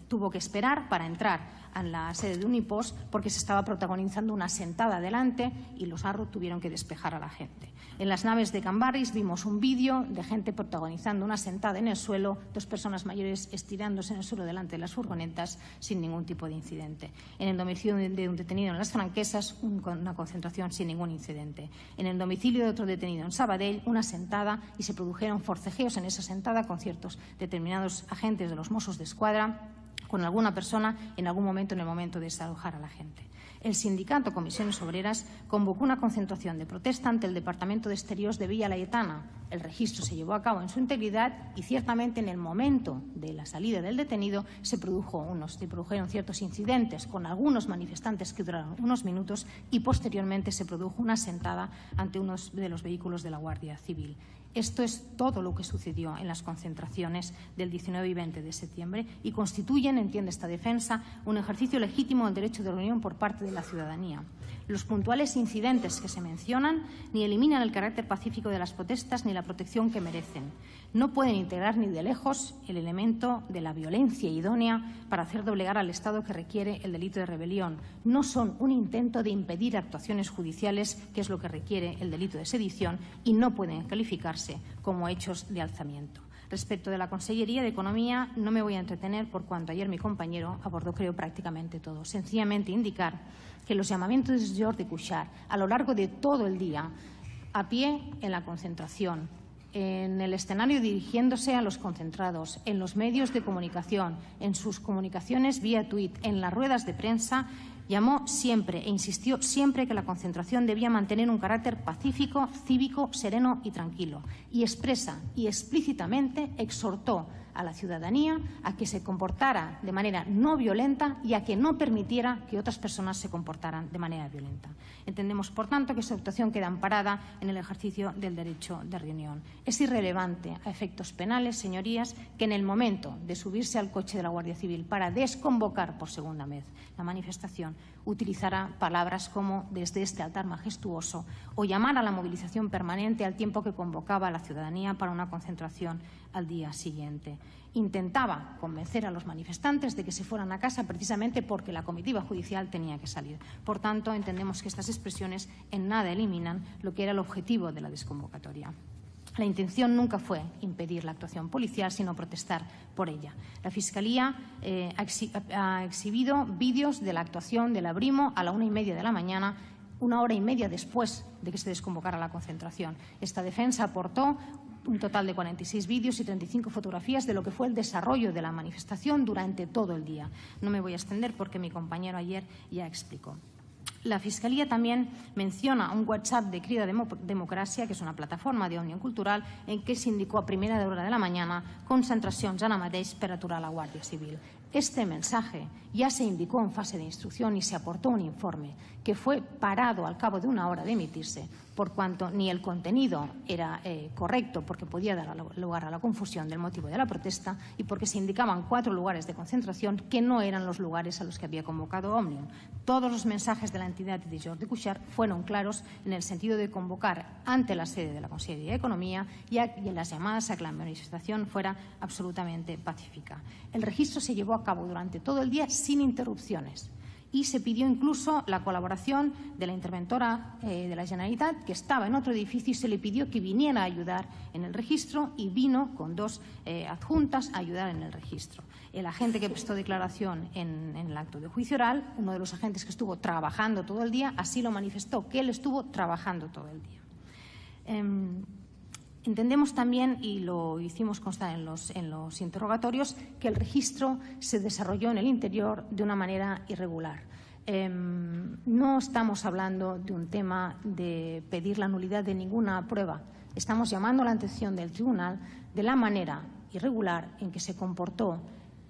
tuvo que esperar para entrar a la sede de Unipost porque se estaba protagonizando una sentada delante y los ARRO tuvieron que despejar a la gente. En las naves de Can Barris vimos un vídeo de gente protagonizando una sentada en el suelo, 2 personas mayores estirándose en el suelo delante de las furgonetas sin ningún tipo de incidente. En el domicilio de un detenido en Las Franquesas, una concentración sin ningún incidente. En el domicilio de otro detenido en Sabadell, una sentada y se produjeron forcejeos en esa sentada con ciertos determinados agentes de los Mossos d'Esquadra con alguna persona en algún momento, en el momento de desalojar a la gente. El sindicato Comisiones Obreras convocó una concentración de protesta ante el Departamento de Exteriores de Villa Laietana. El registro se llevó a cabo en su integridad y ciertamente en el momento de la salida del detenido se produjeron ciertos incidentes con algunos manifestantes que duraron unos minutos y posteriormente se produjo una sentada ante uno de los vehículos de la Guardia Civil. Esto es todo lo que sucedió en las concentraciones del 19 y 20 de septiembre y constituyen, entiende esta defensa, un ejercicio legítimo del derecho de reunión por parte de la ciudadanía. Los puntuales incidentes que se mencionan ni eliminan el carácter pacífico de las protestas ni la protección que merecen. No pueden integrar ni de lejos el elemento de la violencia idónea para hacer doblegar al Estado que requiere el delito de rebelión. No son un intento de impedir actuaciones judiciales, que es lo que requiere el delito de sedición, y no pueden calificarse como hechos de alzamiento. Respecto de la Consellería de Economía, no me voy a entretener por cuanto ayer mi compañero abordó, creo, prácticamente todo. Sencillamente indicar que los llamamientos de Jordi Cuixart a lo largo de todo el día, a pie en la concentración, en el escenario dirigiéndose a los concentrados, en los medios de comunicación, en sus comunicaciones vía tuit, en las ruedas de prensa, llamó siempre e insistió siempre que la concentración debía mantener un carácter pacífico, cívico, sereno y tranquilo. Y expresa y explícitamente exhortó a la ciudadanía a que se comportara de manera no violenta y a que no permitiera que otras personas se comportaran de manera violenta. Entendemos, por tanto, que esta actuación queda amparada en el ejercicio del derecho de reunión. Es irrelevante a efectos penales, señorías, que en el momento de subirse al coche de la Guardia Civil para desconvocar por segunda vez la manifestación, utilizará palabras como desde este altar majestuoso o llamar a la movilización permanente al tiempo que convocaba a la ciudadanía para una concentración al día siguiente. Intentaba convencer a los manifestantes de que se fueran a casa precisamente porque la comitiva judicial tenía que salir. Por tanto, entendemos que estas expresiones en nada eliminan lo que era el objetivo de la desconvocatoria. La intención nunca fue impedir la actuación policial, sino protestar por ella. La Fiscalía ha exhibido vídeos de la actuación del Abrimo a la 1:30 de la mañana, 1 hora y media después de que se desconvocara la concentración. Esta defensa aportó un total de 46 vídeos y 35 fotografías de lo que fue el desarrollo de la manifestación durante todo el día. No me voy a extender porque mi compañero ayer ya explicó. La Fiscalía también menciona un WhatsApp de Crida Democràcia, que és una plataforma d'Òmnium Cultural, en què s'indicó a primera hora de la mañana concentracions ara mateix per aturar la Guàrdia Civil. Este mensaje ya se indicó en fase de instrucción y se aportó un informe que fue parado al cabo de 1 hora de emitirse, por cuanto ni el contenido era correcto, porque podía dar lugar a la confusión del motivo de la protesta, y porque se indicaban 4 lugares de concentración que no eran los lugares a los que había convocado Òmnium. Todos los mensajes de la entidad de Jordi Cuixart fueron claros en el sentido de convocar ante la sede de la Conselleria de Economía y en las llamadas a que la manifestación fuera absolutamente pacífica. El registro se llevó a cabo durante todo el día sin interrupciones. Y se pidió incluso la colaboración de la interventora de la Generalitat, que estaba en otro edificio, y se le pidió que viniera a ayudar en el registro, y vino con 2 adjuntas a ayudar en el registro. El agente que prestó declaración en el acto de juicio oral, uno de los agentes que estuvo trabajando todo el día, así lo manifestó, que él estuvo trabajando todo el día. Entendemos también, y lo hicimos constar en los interrogatorios, que el registro se desarrolló en el interior de una manera irregular. No estamos hablando de un tema de pedir la nulidad de ninguna prueba. Estamos llamando la atención del tribunal de la manera irregular en que se comportó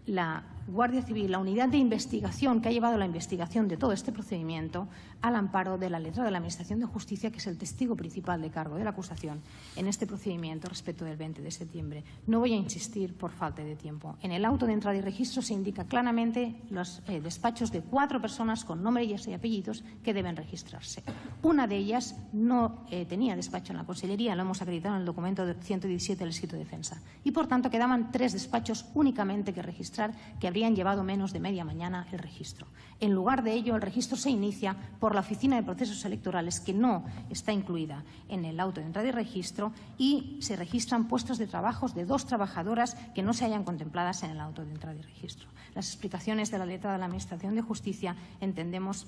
la Guardia Civil, la unidad de investigación que ha llevado la investigación de todo este procedimiento, al amparo de la letrada de la Administración de Justicia, que es el testigo principal de cargo de la acusación en este procedimiento respecto del 20 de septiembre. No voy a insistir por falta de tiempo. En el auto de entrada y registro se indica claramente los despachos de 4 personas con nombres y apellidos que deben registrarse. Una de ellas no tenía despacho en la Consellería, lo hemos acreditado en el documento 117 del escrito de defensa. Y, por tanto, quedaban 3 despachos únicamente que registrar, que habrían llevado menos de media mañana el registro. En lugar de ello, el registro se inicia por la Oficina de Procesos Electorales, que no está incluida en el auto de entrada y registro, y se registran puestos de trabajo de 2 trabajadoras que no se hayan contempladas en el auto de entrada y registro. Las explicaciones de la letrada de la Administración de Justicia entendemos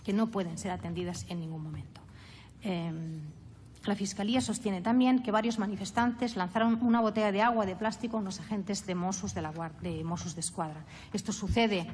que no pueden ser atendidas en ningún momento. La Fiscalía sostiene también que varios manifestantes lanzaron una botella de agua de plástico a unos agentes de Mossos de Escuadra. Esto sucede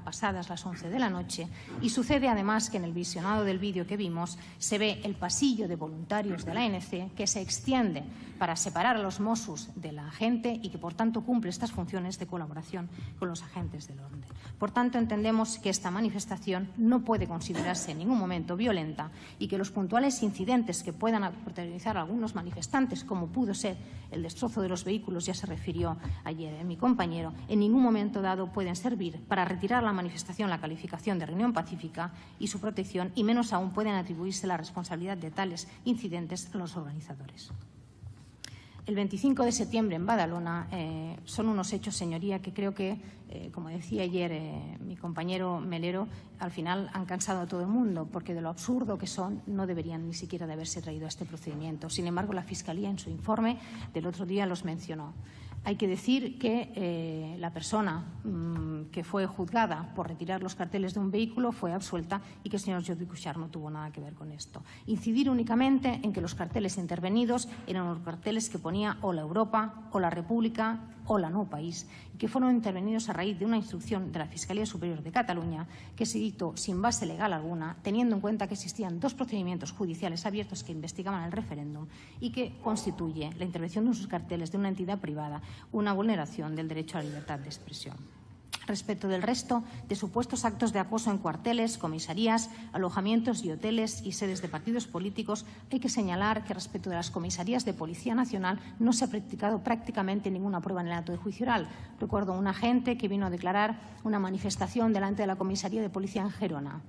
pasadas las 11 de la noche, y sucede además que en el visionado del vídeo que vimos se ve el pasillo de voluntarios de la ANC que se extiende para separar a los Mossos de la gente y que, por tanto, cumple estas funciones de colaboración con los agentes del orden. Por tanto, entendemos que esta manifestación no puede considerarse en ningún momento violenta, y que los puntuales incidentes que puedan protagonizar a algunos manifestantes, como pudo ser el destrozo de los vehículos, ya se refirió ayer mi compañero, en ningún momento dado pueden servir para retirar a la manifestación la calificación de reunión pacífica y su protección, y menos aún pueden atribuirse la responsabilidad de tales incidentes a los organizadores. El 25 de septiembre en Badalona son unos hechos, señoría, que creo que, como decía ayer mi compañero Melero, al final han cansado a todo el mundo, porque de lo absurdo que son no deberían ni siquiera de haberse traído a este procedimiento. Sin embargo, la Fiscalía en su informe del otro día los mencionó. Hay que decir que la persona que fue juzgada por retirar los carteles de un vehículo fue absuelta, y que el señor Jordi Cuixart no tuvo nada que ver con esto. Incidir únicamente en que los carteles intervenidos eran los carteles que ponía o la Europa, o la República, o la No País, y que fueron intervenidos a raíz de una instrucción de la Fiscalía Superior de Cataluña que se dictó sin base legal alguna, teniendo en cuenta que existían 2 procedimientos judiciales abiertos que investigaban el referéndum, y que constituye la intervención de unos carteles de una entidad privada una vulneración del derecho a la libertad de expresión. Respecto del resto de supuestos actos de acoso en cuarteles, comisarías, alojamientos y hoteles y sedes de partidos políticos, hay que señalar que respecto de las comisarías de Policía Nacional no se ha practicado prácticamente ninguna prueba en el acto de juicio oral. Recuerdo un agente que vino a declarar una manifestación delante de la comisaría de policía en Gerona.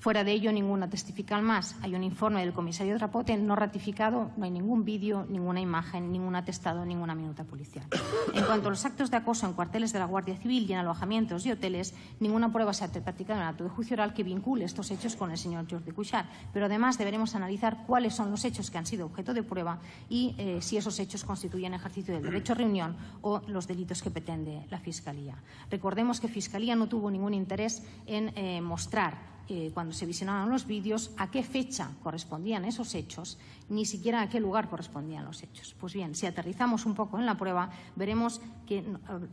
Fuera de ello, ninguna testifical más. Hay un informe del comisario Trapote no ratificado, no hay ningún vídeo, ninguna imagen, ningún atestado, ninguna minuta policial. En cuanto a los actos de acoso en cuarteles de la Guardia Civil y en alojamientos y hoteles, ninguna prueba se ha practicado en el acto de juicio oral que vincule estos hechos con el señor Jordi Cuixart. Pero además deberemos analizar cuáles son los hechos que han sido objeto de prueba y si esos hechos constituyen ejercicio del derecho a reunión o los delitos que pretende la Fiscalía. Recordemos que Fiscalía no tuvo ningún interés en mostrar cuando se visionaron los vídeos a qué fecha correspondían esos hechos, ni siquiera a qué lugar correspondían los hechos. Pues bien, si aterrizamos un poco en la prueba, veremos que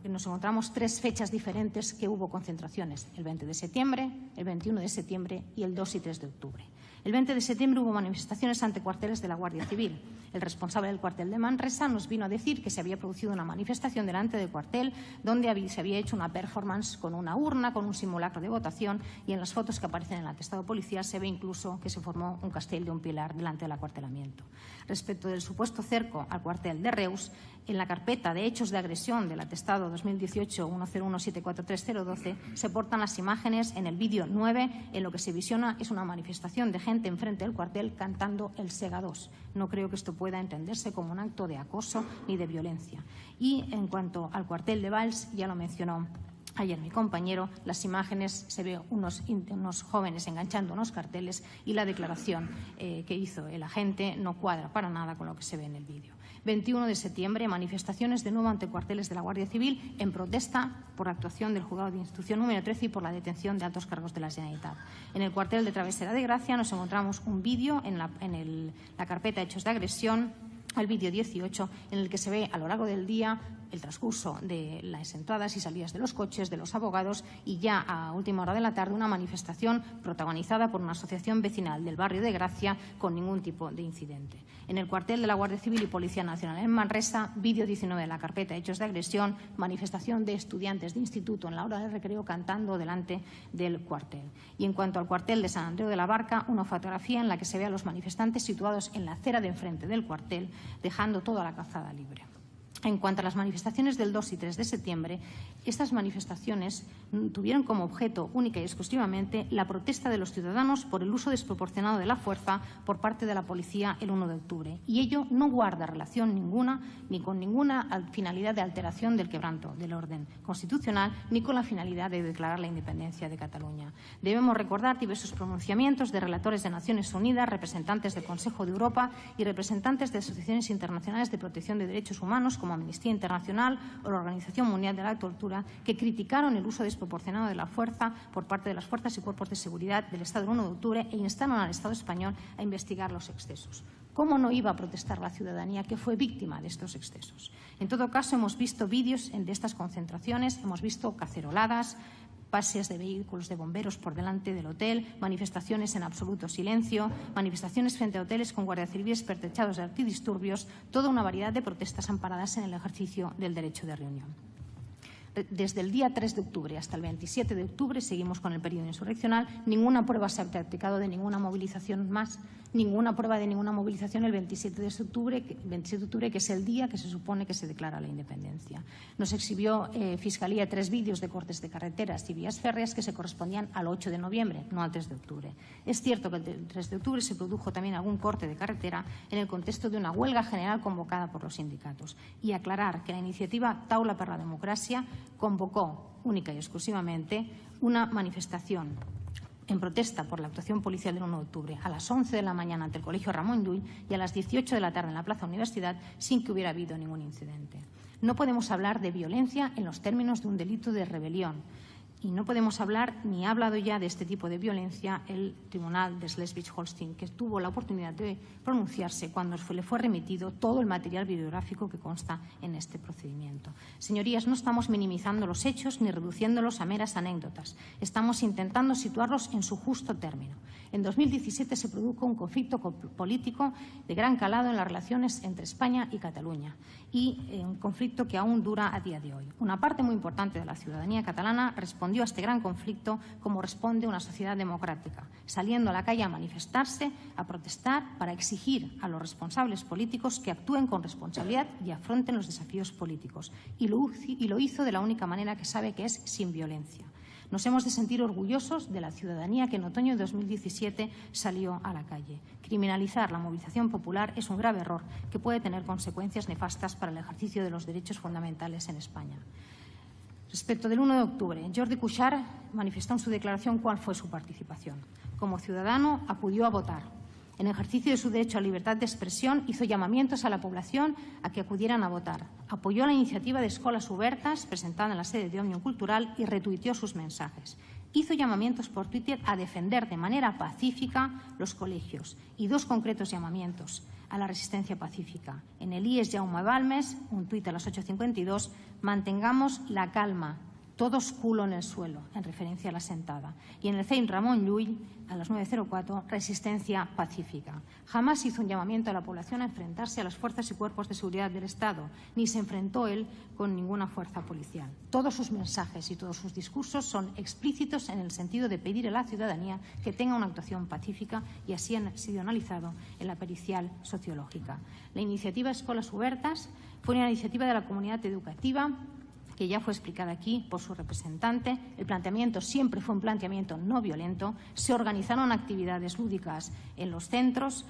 nos encontramos 3 fechas diferentes que hubo concentraciones: el 20 de septiembre, el 21 de septiembre y el 2 y 3 de octubre. El 20 de septiembre hubo manifestaciones ante cuarteles de la Guardia Civil. El responsable del cuartel de Manresa nos vino a decir que se había producido una manifestación delante del cuartel donde se había hecho una performance con una urna, con un simulacro de votación, y en las fotos que aparecen en el atestado policial se ve incluso que se formó un castell de un pilar delante del acuartelamiento. Respecto del supuesto cerco al cuartel de Reus, en la carpeta de hechos de agresión del atestado 2018-101-743-012 se portan las imágenes en el vídeo 9. En lo que se visiona es una manifestación de gente enfrente del cuartel cantando el Sega 2. No creo que esto pueda entenderse como un acto de acoso ni de violencia. Y en cuanto al cuartel de Valls, ya lo mencionó ayer mi compañero, las imágenes se ve unos jóvenes enganchando unos carteles y la declaración que hizo el agente no cuadra para nada con lo que se ve en el vídeo. 21 de septiembre, manifestaciones de nuevo ante cuarteles de la Guardia Civil en protesta por la actuación del Juzgado de Instrucción número 13 y por la detención de altos cargos de la Generalitat. En el cuartel de Travesera de Gracia nos encontramos un vídeo en la carpeta Hechos de agresión, el vídeo 18, en el que se ve a lo largo del día el transcurso de las entradas y salidas de los coches, de los abogados, y ya a última hora de la tarde una manifestación protagonizada por una asociación vecinal del barrio de Gracia con ningún tipo de incidente. En el cuartel de la Guardia Civil y Policía Nacional en Manresa, vídeo 19 de la carpeta Hechos de agresión, manifestación de estudiantes de instituto en la hora de recreo cantando delante del cuartel. Y en cuanto al cuartel de San Andreu de la Barca, una fotografía en la que se ve a los manifestantes situados en la acera de enfrente del cuartel, dejando toda la calzada libre. En cuanto a las manifestaciones del 2 y 3 de septiembre, estas manifestaciones tuvieron como objeto única y exclusivamente la protesta de los ciudadanos por el uso desproporcionado de la fuerza por parte de la policía el 1 de octubre. Y ello no guarda relación ninguna ni con ninguna finalidad de alteración del quebranto del orden constitucional ni con la finalidad de declarar la independencia de Cataluña. Debemos recordar diversos pronunciamientos de relatores de Naciones Unidas, representantes del Consejo de Europa y representantes de asociaciones internacionales de protección de derechos humanos como Amnistía Internacional o la Organización Mundial de la Tortura, que criticaron el uso desproporcionado de la fuerza por parte de las fuerzas y cuerpos de seguridad del Estado del 1 de octubre e instaron al Estado español a investigar los excesos. ¿Cómo no iba a protestar la ciudadanía que fue víctima de estos excesos? En todo caso, hemos visto vídeos de estas concentraciones, hemos visto caceroladas, pases de vehículos de bomberos por delante del hotel, manifestaciones en absoluto silencio, manifestaciones frente a hoteles con guardias civiles pertrechados de antidisturbios, toda una variedad de protestas amparadas en el ejercicio del derecho de reunión. Desde el día 3 de octubre hasta el 27 de octubre seguimos con el periodo insurreccional. Ninguna prueba se ha practicado de ninguna movilización más, ninguna prueba de ninguna movilización el 27 de octubre, que es el día que se supone que se declara la independencia. Nos exhibió Fiscalía 3 vídeos de cortes de carreteras y vías férreas que se correspondían al 8 de noviembre, no al 3 de octubre. Es cierto que el 3 de octubre se produjo también algún corte de carretera en el contexto de una huelga general convocada por los sindicatos. Y aclarar que la iniciativa Taula per la Democràcia convocó única y exclusivamente una manifestación en protesta por la actuación policial del 1 de octubre a las 11 de la mañana ante el Colegio Ramón Llull y a las 18 de la tarde en la Plaza Universidad sin que hubiera habido ningún incidente. No podemos hablar de violencia en los términos de un delito de rebelión. Y no podemos hablar, ni ha hablado ya de este tipo de violencia, el Tribunal de Schleswig-Holstein, que tuvo la oportunidad de pronunciarse cuando le fue remitido todo el material bibliográfico que consta en este procedimiento. Señorías, no estamos minimizando los hechos ni reduciéndolos a meras anécdotas. Estamos intentando situarlos en su justo término. En 2017 se produjo un conflicto político de gran calado en las relaciones entre España y Cataluña y un conflicto que aún dura a día de hoy. Una parte muy importante de la ciudadanía catalana respondió a este gran conflicto como responde una sociedad democrática, saliendo a la calle a manifestarse, a protestar para exigir a los responsables políticos que actúen con responsabilidad y afronten los desafíos políticos. Y lo hizo de la única manera que sabe, que es sin violencia. Nos hemos de sentir orgullosos de la ciudadanía que en otoño de 2017 salió a la calle. Criminalizar la movilización popular es un grave error que puede tener consecuencias nefastas para el ejercicio de los derechos fundamentales en España. Respecto del 1 de octubre, Jordi Cuixart manifestó en su declaración cuál fue su participación. Como ciudadano, acudió a votar. En ejercicio de su derecho a libertad de expresión, hizo llamamientos a la población a que acudieran a votar. Apoyó la iniciativa de Escolas Obertas presentada en la sede de Òmnium Cultural y retuiteó sus mensajes. Hizo llamamientos por Twitter a defender de manera pacífica los colegios y 2 concretos llamamientos a la resistencia pacífica. En el IES Jaume Balmes, un tuit a las 8:52, mantengamos la calma, todos culo en el suelo, en referencia a la sentada. Y en el CEIM Ramón Llull, a las 9:04, resistencia pacífica. Jamás hizo un llamamiento a la población a enfrentarse a las fuerzas y cuerpos de seguridad del Estado, ni se enfrentó él con ninguna fuerza policial. Todos sus mensajes y todos sus discursos son explícitos en el sentido de pedir a la ciudadanía que tenga una actuación pacífica, y así han sido analizados en la pericial sociológica. La iniciativa Escolas Obertas fue una iniciativa de la comunidad educativa que ya fue explicada aquí por su representante. El planteamiento siempre fue un planteamiento no violento. Se organizaron actividades lúdicas en los centros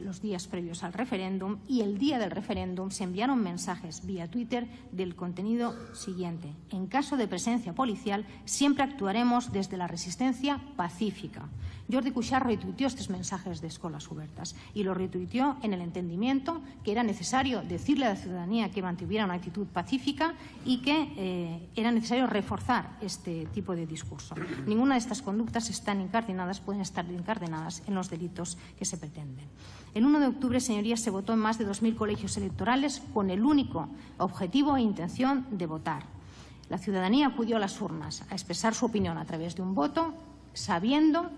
los días previos al referéndum, y el día del referéndum se enviaron mensajes vía Twitter del contenido siguiente: en caso de presencia policial, siempre actuaremos desde la resistencia pacífica. Jordi Cuixart retuiteó estos mensajes de Escolas Obertas y lo retuiteó en el entendimiento que era necesario decirle a la ciudadanía que mantuviera una actitud pacífica y que era necesario reforzar este tipo de discurso. Ninguna de estas conductas están incardinadas, pueden estar incardinadas en los delitos que se pretenden. El 1 de octubre, señorías, se votó en más de 2.000 colegios electorales con el único objetivo e intención de votar. La ciudadanía acudió a las urnas a expresar su opinión a través de un voto, sabiendo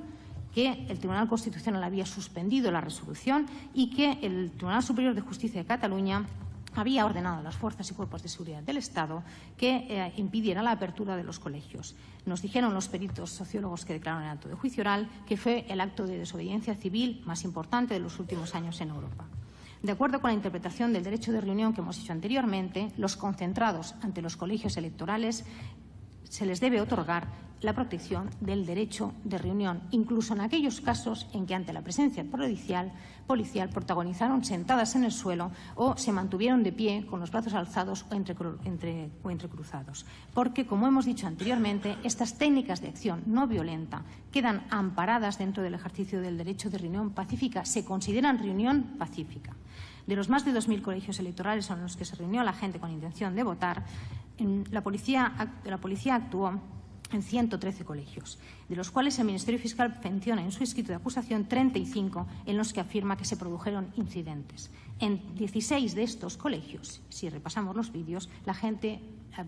que el Tribunal Constitucional había suspendido la resolución y que el Tribunal Superior de Justicia de Cataluña había ordenado a las fuerzas y cuerpos de seguridad del Estado que impidiera la apertura de los colegios. Nos dijeron los peritos sociólogos que declararon el acto de juicio oral que fue el acto de desobediencia civil más importante de los últimos años en Europa. De acuerdo con la interpretación del derecho de reunión que hemos hecho anteriormente, los concentrados ante los colegios electorales se les debe otorgar la protección del derecho de reunión, incluso en aquellos casos en que ante la presencia policial protagonizaron sentadas en el suelo o se mantuvieron de pie con los brazos alzados o entrecruzados. Porque, como hemos dicho anteriormente, estas técnicas de acción no violenta quedan amparadas dentro del ejercicio del derecho de reunión pacífica, se consideran reunión pacífica. De los más de 2.000 colegios electorales en los que se reunió la gente con intención de votar, la policía actuó en 113 colegios, de los cuales el Ministerio Fiscal menciona en su escrito de acusación 35 en los que afirma que se produjeron incidentes. En 16 de estos colegios, si repasamos los vídeos, la gente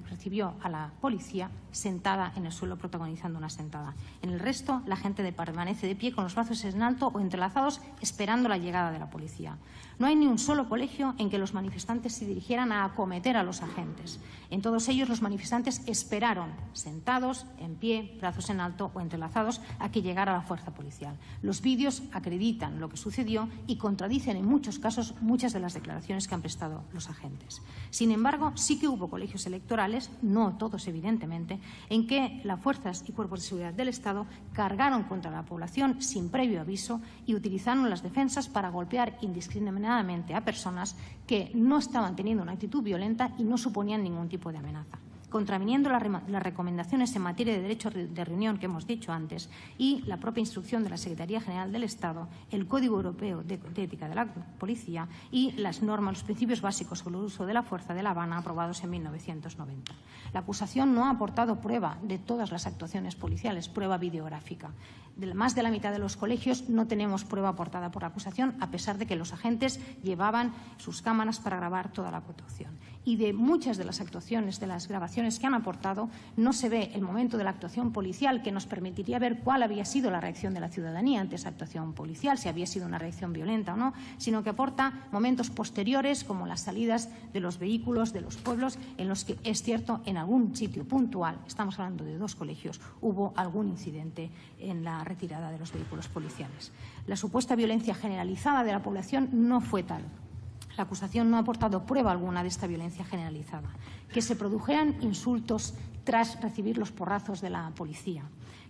recibió a la policía sentada en el suelo protagonizando una sentada. En el resto, la gente permanece de pie con los brazos en alto o entrelazados esperando la llegada de la policía. No hay ni un solo colegio en que los manifestantes se dirigieran a acometer a los agentes. En todos ellos, los manifestantes esperaron sentados, en pie, brazos en alto o entrelazados a que llegara la fuerza policial. Los vídeos acreditan lo que sucedió y contradicen en muchos casos muchas de las declaraciones que han prestado los agentes. Sin embargo, sí que hubo colegios electorales, no todos evidentemente, en que las fuerzas y cuerpos de seguridad del Estado cargaron contra la población sin previo aviso y utilizaron las defensas para golpear indiscriminadamente a personas que no estaban teniendo una actitud violenta y no suponían ningún tipo de amenaza, contraviniendo las recomendaciones en materia de derecho de reunión que hemos dicho antes y la propia instrucción de la Secretaría General del Estado, el Código Europeo de Ética de la Policía y las normas, los principios básicos sobre el uso de la fuerza de La Habana aprobados en 1990. La acusación no ha aportado prueba de todas las actuaciones policiales, prueba videográfica. De más de la mitad de los colegios no tenemos prueba aportada por la acusación, a pesar de que los agentes llevaban sus cámaras para grabar toda la actuación. Y de muchas de las actuaciones, de las grabaciones que han aportado, no se ve el momento de la actuación policial que nos permitiría ver cuál había sido la reacción de la ciudadanía ante esa actuación policial, si había sido una reacción violenta o no, sino que aporta momentos posteriores como las salidas de los vehículos de los pueblos en los que, es cierto, en algún sitio puntual, estamos hablando de 2 colegios, hubo algún incidente en la retirada de los vehículos policiales. La supuesta violencia generalizada de la población no fue tal. La acusación no ha aportado prueba alguna de esta violencia generalizada. Que se produjeran insultos tras recibir los porrazos de la policía.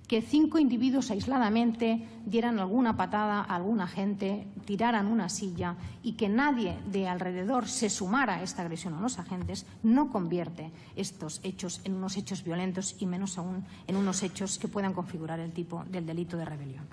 Que 5 individuos aisladamente dieran alguna patada a alguna gente, tiraran una silla y que nadie de alrededor se sumara a esta agresión a los agentes, no convierte estos hechos en unos hechos violentos y menos aún en unos hechos que puedan configurar el tipo del delito de rebelión.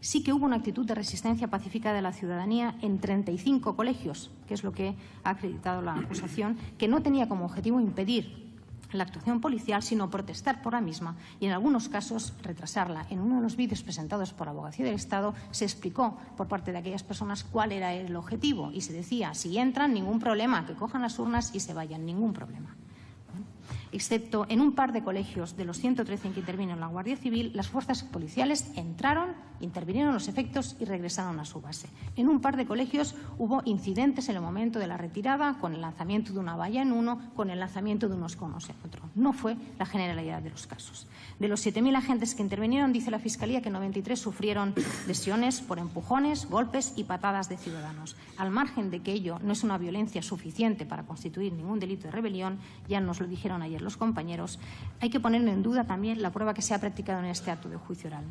Sí que hubo una actitud de resistencia pacífica de la ciudadanía en 35 colegios, que es lo que ha acreditado la acusación, que no tenía como objetivo impedir la actuación policial, sino protestar por la misma y, en algunos casos, retrasarla. En uno de los vídeos presentados por la Abogacía del Estado se explicó por parte de aquellas personas cuál era el objetivo y se decía, si entran, ningún problema, que cojan las urnas y se vayan, ningún problema. Excepto en un par de colegios de los 113 en que intervino la Guardia Civil, las fuerzas policiales entraron, intervinieron los efectos y regresaron a su base. En un par de colegios hubo incidentes en el momento de la retirada, con el lanzamiento de una valla en uno, con el lanzamiento de unos conos en otro. No fue la generalidad de los casos. De los 7.000 agentes que intervinieron, dice la Fiscalía que 93 sufrieron lesiones por empujones, golpes y patadas de ciudadanos. Al margen de que ello no es una violencia suficiente para constituir ningún delito de rebelión, ya nos lo dijeron ayer los compañeros, hay que poner en duda también la prueba que se ha practicado en este acto de juicio oral.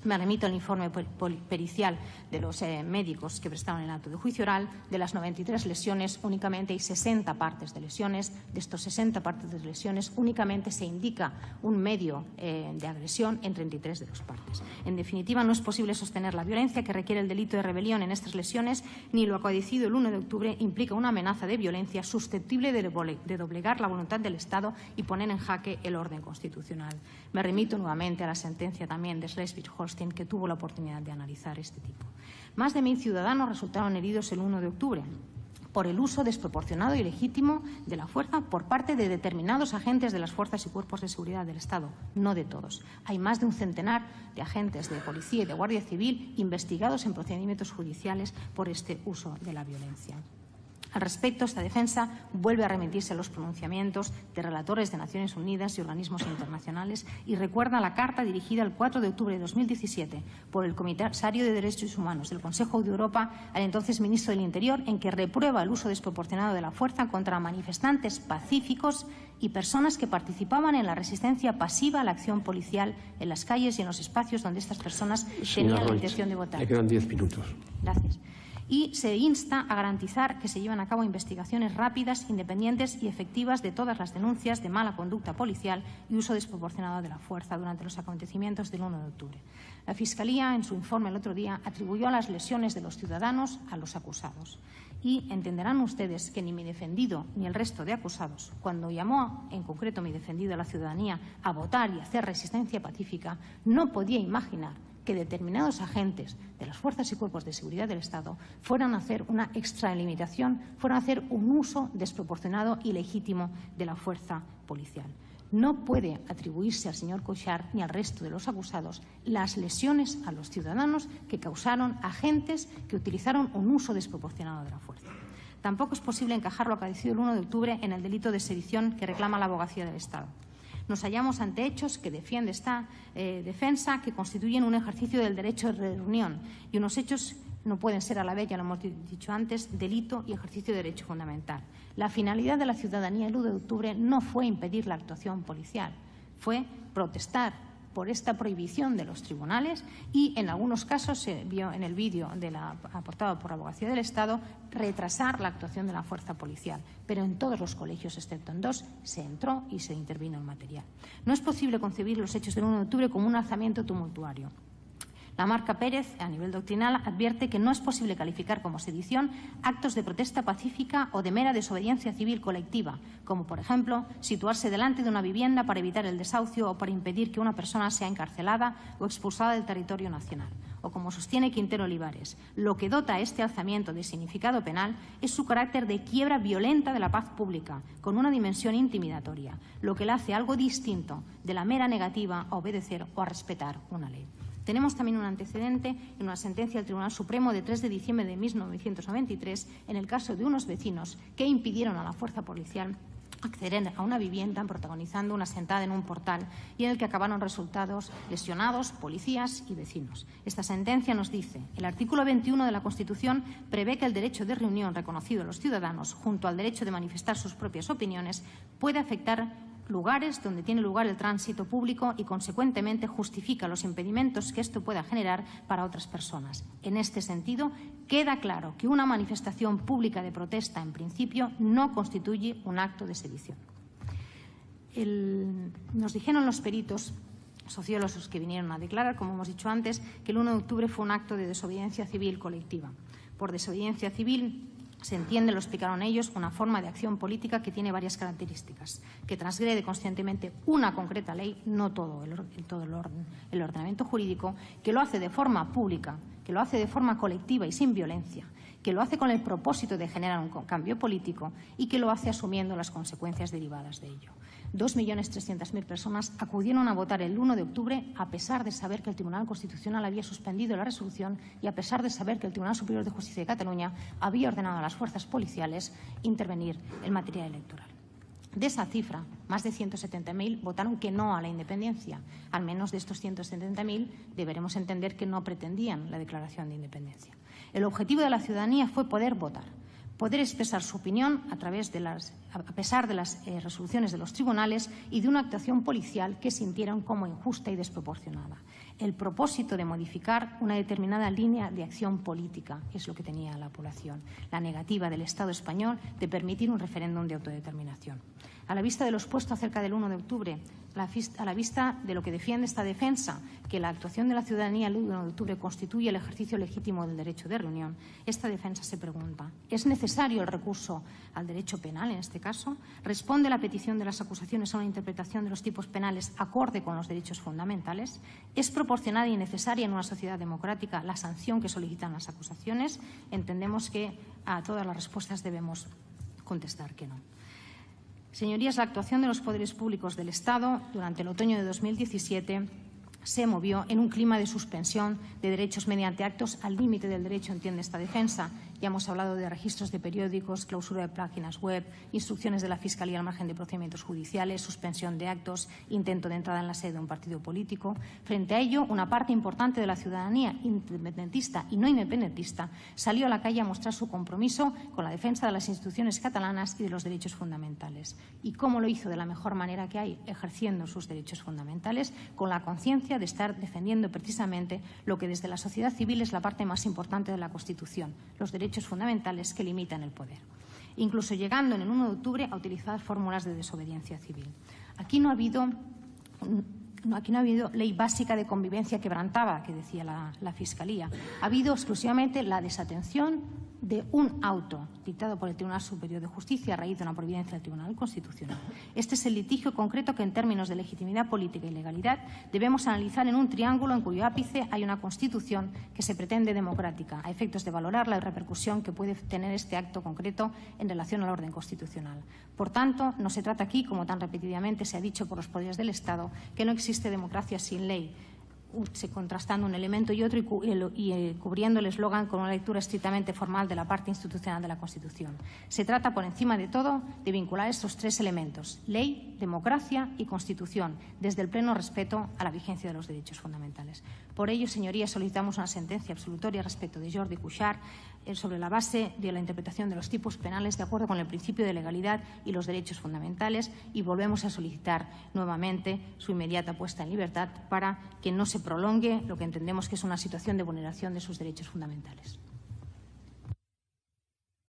Me remito al informe pericial de los médicos que prestaron el acto de juicio oral. De las 93 lesiones, únicamente hay 60 partes de lesiones. De estos 60 partes de lesiones, únicamente se indica un medio de agresión en 33 de las partes. En definitiva, no es posible sostener la violencia que requiere el delito de rebelión en estas lesiones, ni lo acaecido el 1 de octubre implica una amenaza de violencia susceptible de doblegar la voluntad del Estado y poner en jaque el orden constitucional. Me remito nuevamente a la sentencia también de Schleswig-Holstein, que tuvo la oportunidad de analizar este tipo. Más de 1.000 ciudadanos resultaron heridos el 1 de octubre por el uso desproporcionado y legítimo de la fuerza por parte de determinados agentes de las fuerzas y cuerpos de seguridad del Estado, no de todos. Hay más de un centenar de agentes de policía y de Guardia Civil investigados en procedimientos judiciales por este uso de la violencia. Al respecto, esta defensa vuelve a remitirse a los pronunciamientos de relatores de Naciones Unidas y organismos internacionales y recuerda la carta dirigida el 4 de octubre de 2017 por el Comisario de Derechos Humanos del Consejo de Europa al entonces ministro del Interior, en que reprueba el uso desproporcionado de la fuerza contra manifestantes pacíficos y personas que participaban en la resistencia pasiva a la acción policial en las calles y en los espacios donde estas personas tenían la intención de votar. Le quedan 10 minutos. Gracias. Y se insta a garantizar que se lleven a cabo investigaciones rápidas, independientes y efectivas de todas las denuncias de mala conducta policial y uso desproporcionado de la fuerza durante los acontecimientos del 1 de octubre. La Fiscalía, en su informe el otro día, atribuyó a las lesiones de los ciudadanos a los acusados. Y entenderán ustedes que ni mi defendido ni el resto de acusados, cuando llamó en concreto mi defendido a la ciudadanía a votar y hacer resistencia pacífica, no podía imaginar que determinados agentes de las fuerzas y cuerpos de seguridad del Estado fueran a hacer una extralimitación, fueran a hacer un uso desproporcionado y legítimo de la fuerza policial. No puede atribuirse al señor Cuixart ni al resto de los acusados las lesiones a los ciudadanos que causaron agentes que utilizaron un uso desproporcionado de la fuerza. Tampoco es posible encajar lo acaecido el 1 de octubre en el delito de sedición que reclama la Abogacía del Estado. Nos hallamos ante hechos que defiende esta defensa, que constituyen un ejercicio del derecho de reunión, y unos hechos no pueden ser a la vez, ya lo hemos dicho antes, delito y ejercicio de derecho fundamental. La finalidad de la ciudadanía el 1 de octubre no fue impedir la actuación policial, fue protestar por esta prohibición de los tribunales y, en algunos casos, se vio en el vídeo aportado por la Abogacía del Estado, retrasar la actuación de la fuerza policial. Pero en todos los colegios, excepto en 2, se entró y se intervino en material. No es posible concebir los hechos del 1 de octubre como un alzamiento tumultuario. La marca Pérez, a nivel doctrinal, advierte que no es posible calificar como sedición actos de protesta pacífica o de mera desobediencia civil colectiva, como, por ejemplo, situarse delante de una vivienda para evitar el desahucio o para impedir que una persona sea encarcelada o expulsada del territorio nacional. O como sostiene Quintero Olivares, lo que dota a este alzamiento de significado penal es su carácter de quiebra violenta de la paz pública, con una dimensión intimidatoria, lo que le hace algo distinto de la mera negativa a obedecer o a respetar una ley. Tenemos también un antecedente en una sentencia del Tribunal Supremo de 3 de diciembre de 1993 en el caso de unos vecinos que impidieron a la fuerza policial acceder a una vivienda protagonizando una sentada en un portal y en el que acabaron resultados lesionados policías y vecinos. Esta sentencia nos dice: el artículo 21 de la Constitución prevé que el derecho de reunión reconocido a los ciudadanos, junto al derecho de manifestar sus propias opiniones, puede afectar lugares donde tiene lugar el tránsito público y, consecuentemente, justifica los impedimentos que esto pueda generar para otras personas. En este sentido, queda claro que una manifestación pública de protesta, en principio, no constituye un acto de sedición. Nos dijeron los peritos sociólogos que vinieron a declarar, como hemos dicho antes, que el 1 de octubre fue un acto de desobediencia civil colectiva. Por desobediencia civil se entiende, lo explicaron ellos, una forma de acción política que tiene varias características: que transgrede conscientemente una concreta ley, no todo el ordenamiento jurídico, que lo hace de forma pública, que lo hace de forma colectiva y sin violencia, que lo hace con el propósito de generar un cambio político y que lo hace asumiendo las consecuencias derivadas de ello. 2.300.000 personas acudieron a votar el 1 de octubre a pesar de saber que el Tribunal Constitucional había suspendido la resolución y a pesar de saber que el Tribunal Superior de Justicia de Cataluña había ordenado a las fuerzas policiales intervenir en materia electoral. De esa cifra, más de 170.000 votaron que no a la independencia. Al menos de estos 170.000 deberemos entender que no pretendían la declaración de independencia. El objetivo de la ciudadanía fue poder votar, poder expresar su opinión a pesar de las resoluciones de los tribunales y de una actuación policial que sintieron como injusta y desproporcionada. El propósito de modificar una determinada línea de acción política es lo que tenía la población, la negativa del Estado español de permitir un referéndum de autodeterminación. A la vista de lo expuesto acerca del 1 de octubre, a la vista de lo que defiende esta defensa, que la actuación de la ciudadanía el 1 de octubre constituye el ejercicio legítimo del derecho de reunión, esta defensa se pregunta: ¿es necesario el recurso al derecho penal en este caso? ¿Responde la petición de las acusaciones a una interpretación de los tipos penales acorde con los derechos fundamentales? ¿Es proporcionada y necesaria en una sociedad democrática la sanción que solicitan las acusaciones? Entendemos que a todas las respuestas debemos contestar que no. Señorías, la actuación de los poderes públicos del Estado durante el otoño de 2017 se movió en un clima de suspensión de derechos mediante actos al límite del derecho, entiende esta defensa. Ya hemos hablado de registros de periódicos, clausura de páginas web, instrucciones de la Fiscalía al margen de procedimientos judiciales, suspensión de actos, intento de entrada en la sede de un partido político. Frente a ello, una parte importante de la ciudadanía independentista y no independentista salió a la calle a mostrar su compromiso con la defensa de las instituciones catalanas y de los derechos fundamentales. ¿Y cómo lo hizo? De la mejor manera que hay, ejerciendo sus derechos fundamentales, con la conciencia de estar defendiendo precisamente lo que desde la sociedad civil es la parte más importante de la Constitución, los derechos fundamentales que limitan el poder, incluso llegando en el 1 de octubre a utilizar fórmulas de desobediencia civil. Aquí no ha habido ley básica de convivencia quebrantada, que decía la Fiscalía. Ha habido exclusivamente la desatención de un auto dictado por el Tribunal Superior de Justicia a raíz de una providencia del Tribunal Constitucional. Este es el litigio concreto que, en términos de legitimidad política y legalidad, debemos analizar en un triángulo en cuyo ápice hay una Constitución que se pretende democrática, a efectos de valorar la repercusión que puede tener este acto concreto en relación al orden constitucional. Por tanto, no se trata aquí, como tan repetidamente se ha dicho por los poderes del Estado, que no existe democracia sin ley, contrastando un elemento y otro y cubriendo el eslogan con una lectura estrictamente formal de la parte institucional de la Constitución. Se trata, por encima de todo, de vincular estos tres elementos: ley, democracia y Constitución, desde el pleno respeto a la vigencia de los derechos fundamentales. Por ello, señorías, solicitamos una sentencia absolutoria respecto de Jordi Cuixart sobre la base de la interpretación de los tipos penales de acuerdo con el principio de legalidad y los derechos fundamentales, y volvemos a solicitar nuevamente su inmediata puesta en libertad para que no se prolongue lo que entendemos que es una situación de vulneración de sus derechos fundamentales.